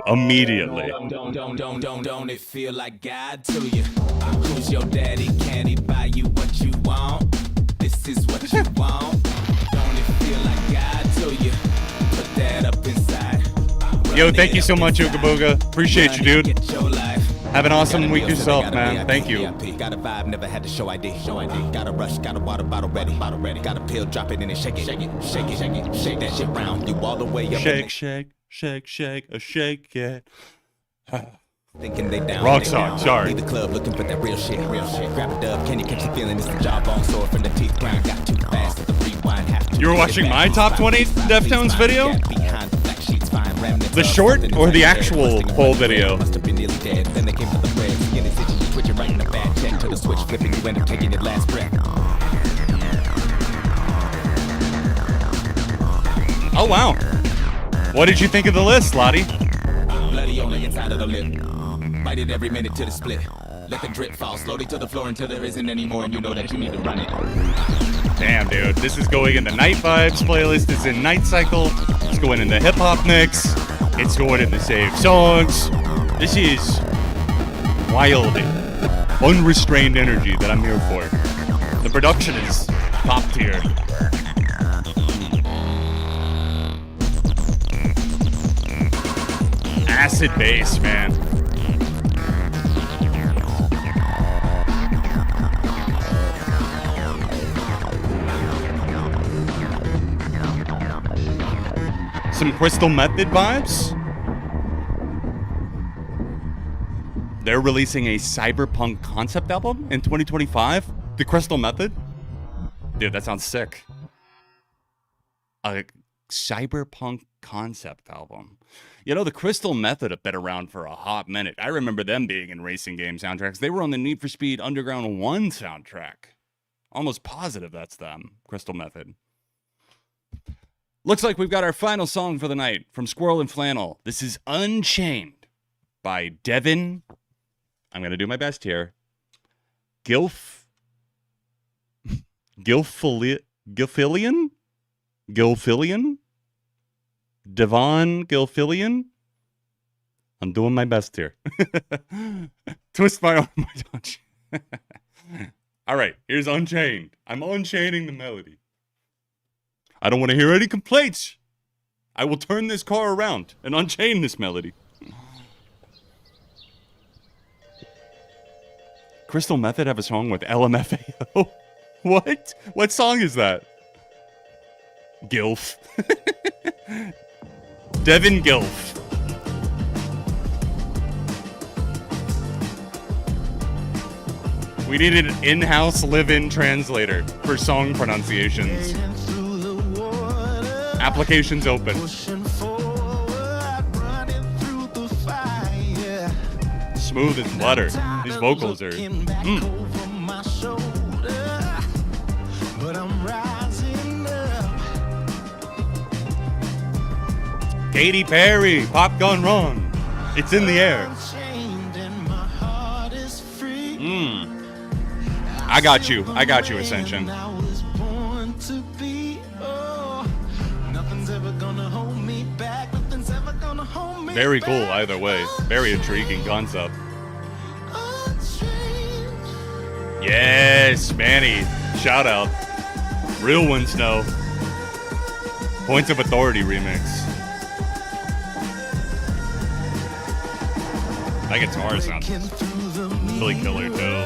immediately. Don't it feel like God to you? Who's your daddy? Can he buy you what you want? This is what you want. Don't it feel like God to you? Put that up inside. Yo, thank you so much, Ooga Booga. Appreciate you, dude. Get your life. Have an awesome week yourself, man. Thank you. Got a vibe, never had to show ID. Got a rush, got a water bottle ready. Got a pill, drop it and then shake it. Shake that shit round you all the way up. Shake it. Thinking they down. Rockstars, sorry. Leave the club looking for that real shit. Grab a dub, can you catch the feeling? It's the jawbone sword from the teeth grind. Got too fast at the rewind. Have to. You were watching my top 20 Deftones video? The short or the actual full video? Must have been nearly dead. Then they came for the bread. Skin is itchy. switch flipping, you end up taking your last breath. Oh, wow. What did you think of the list, Lottie? Bloody on the inside of the lip. Bite it every minute till the split. Let the drip fall slowly to the floor until there isn't any more, and you know that you need to run it. Damn, dude. This is going in the Night Vibes playlist. It's in Night Cycle. It's going in the Hip Hop Mix. It's going in the Save Songs. This is wild, unrestrained energy that I'm here for. The production is top tier. Acid bass, man. Some Crystal Method vibes. They're releasing a cyberpunk concept album in 2025. The Crystal Method. Dude, that sounds sick. A cyberpunk concept album. You know, the Crystal Method have been around for a hot minute. I remember them being in racing game soundtracks. They were on the Need for Speed Underground 1 soundtrack. Almost positive that's them, Crystal Method. Looks like we've got our final song for the night from Squirrel and Flannel. This is Unchained by Devin. I'm going to do my best here. Gilfillian? Devon Gilfillian? I'm doing my best here. Twist my arm, my touch. All right, here's Unchained. I'm unchaining the melody. I don't want to hear any complaints. I will turn this car around and unchain this melody. Crystal Method have a song with LMFAO? What? What song is that? Gilf. Devin Gilf. We need an in-house live-in translator for song pronunciations. Applications open. Smooth as butter. These vocals are... Katy Perry, Pop Gun Run. It's in the air. I got you, Ascension. Very cool either way. Very intriguing concept. Yes, Manny. Shout out. Real ones know. Points of Authority remix. That guitar sounds really killer too.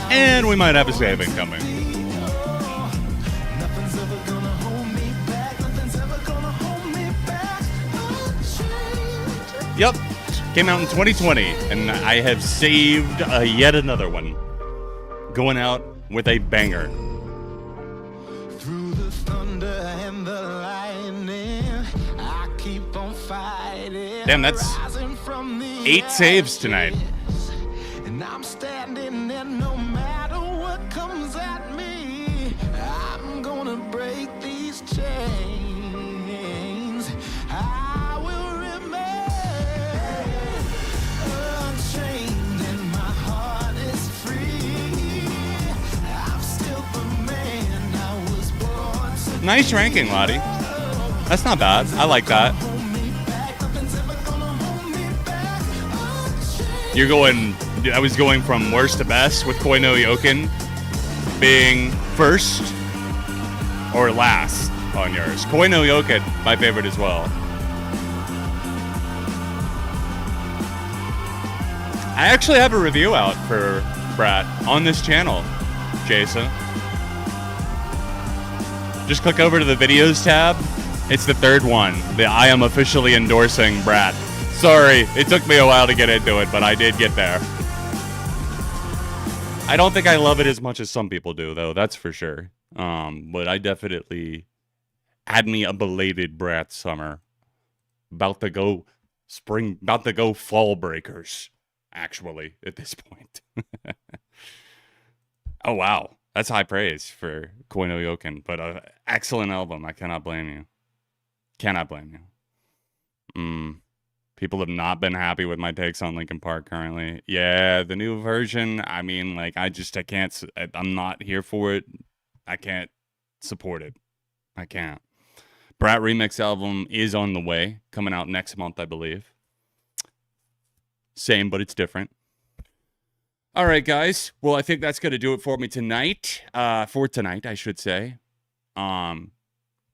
And we might have a saving coming. Yep. Came out in 2020, and I have saved yet another one. Going out with a banger. Through the thunder and the lightning, I keep on fighting. Damn, that's 8 saves tonight. And I'm standing there no matter what comes at me. I'm gonna break these chains. I will remain unchained and my heart is free. I'm still the man I was born to. Nice ranking, Lottie. That's not bad. I like that. You're going... I was going from worst to best with Koi no Yokin being first or last on yours. Koi no Yokin, my favorite as well. I actually have a review out for Brat on this channel, Jason. Just click over to the videos tab. It's the third one. The I am officially endorsing Brat. Sorry, it took me a while to get into it, but I did get there. I don't think I love it as much as some people do, though. That's for sure. But I definitely had me a belated Brat summer. About to go spring, about to go fall breakers, actually, at this point. Oh, wow. That's high praise for Koi no Yoken, but excellent album. I cannot blame you. Cannot blame you. People have not been happy with my takes on Linkin Park currently. Yeah, the new version, I mean, like, I can't, I'm not here for it. I can't support it. I can't. Brat Remix album is on the way, coming out next month, I believe. Same, but it's different. All right, guys. Well, I think that's going to do it for me tonight. For tonight, I should say.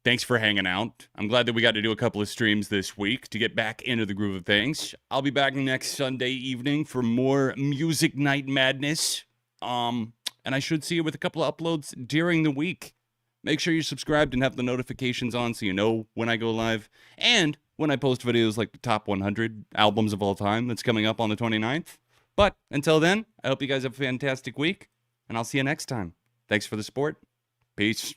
Thanks for hanging out. I'm glad that we got to do a couple of streams this week to get back into the groove of things. I'll be back next Sunday evening for more Music Night Madness. And I should see you with a couple of uploads during the week. Make sure you're subscribed and have the notifications on so you know when I go live. And when I post videos like the top 100 albums of all time that's coming up on the 29th. But until then, I hope you guys have a fantastic week. And I'll see you next time. Thanks for the support. Peace.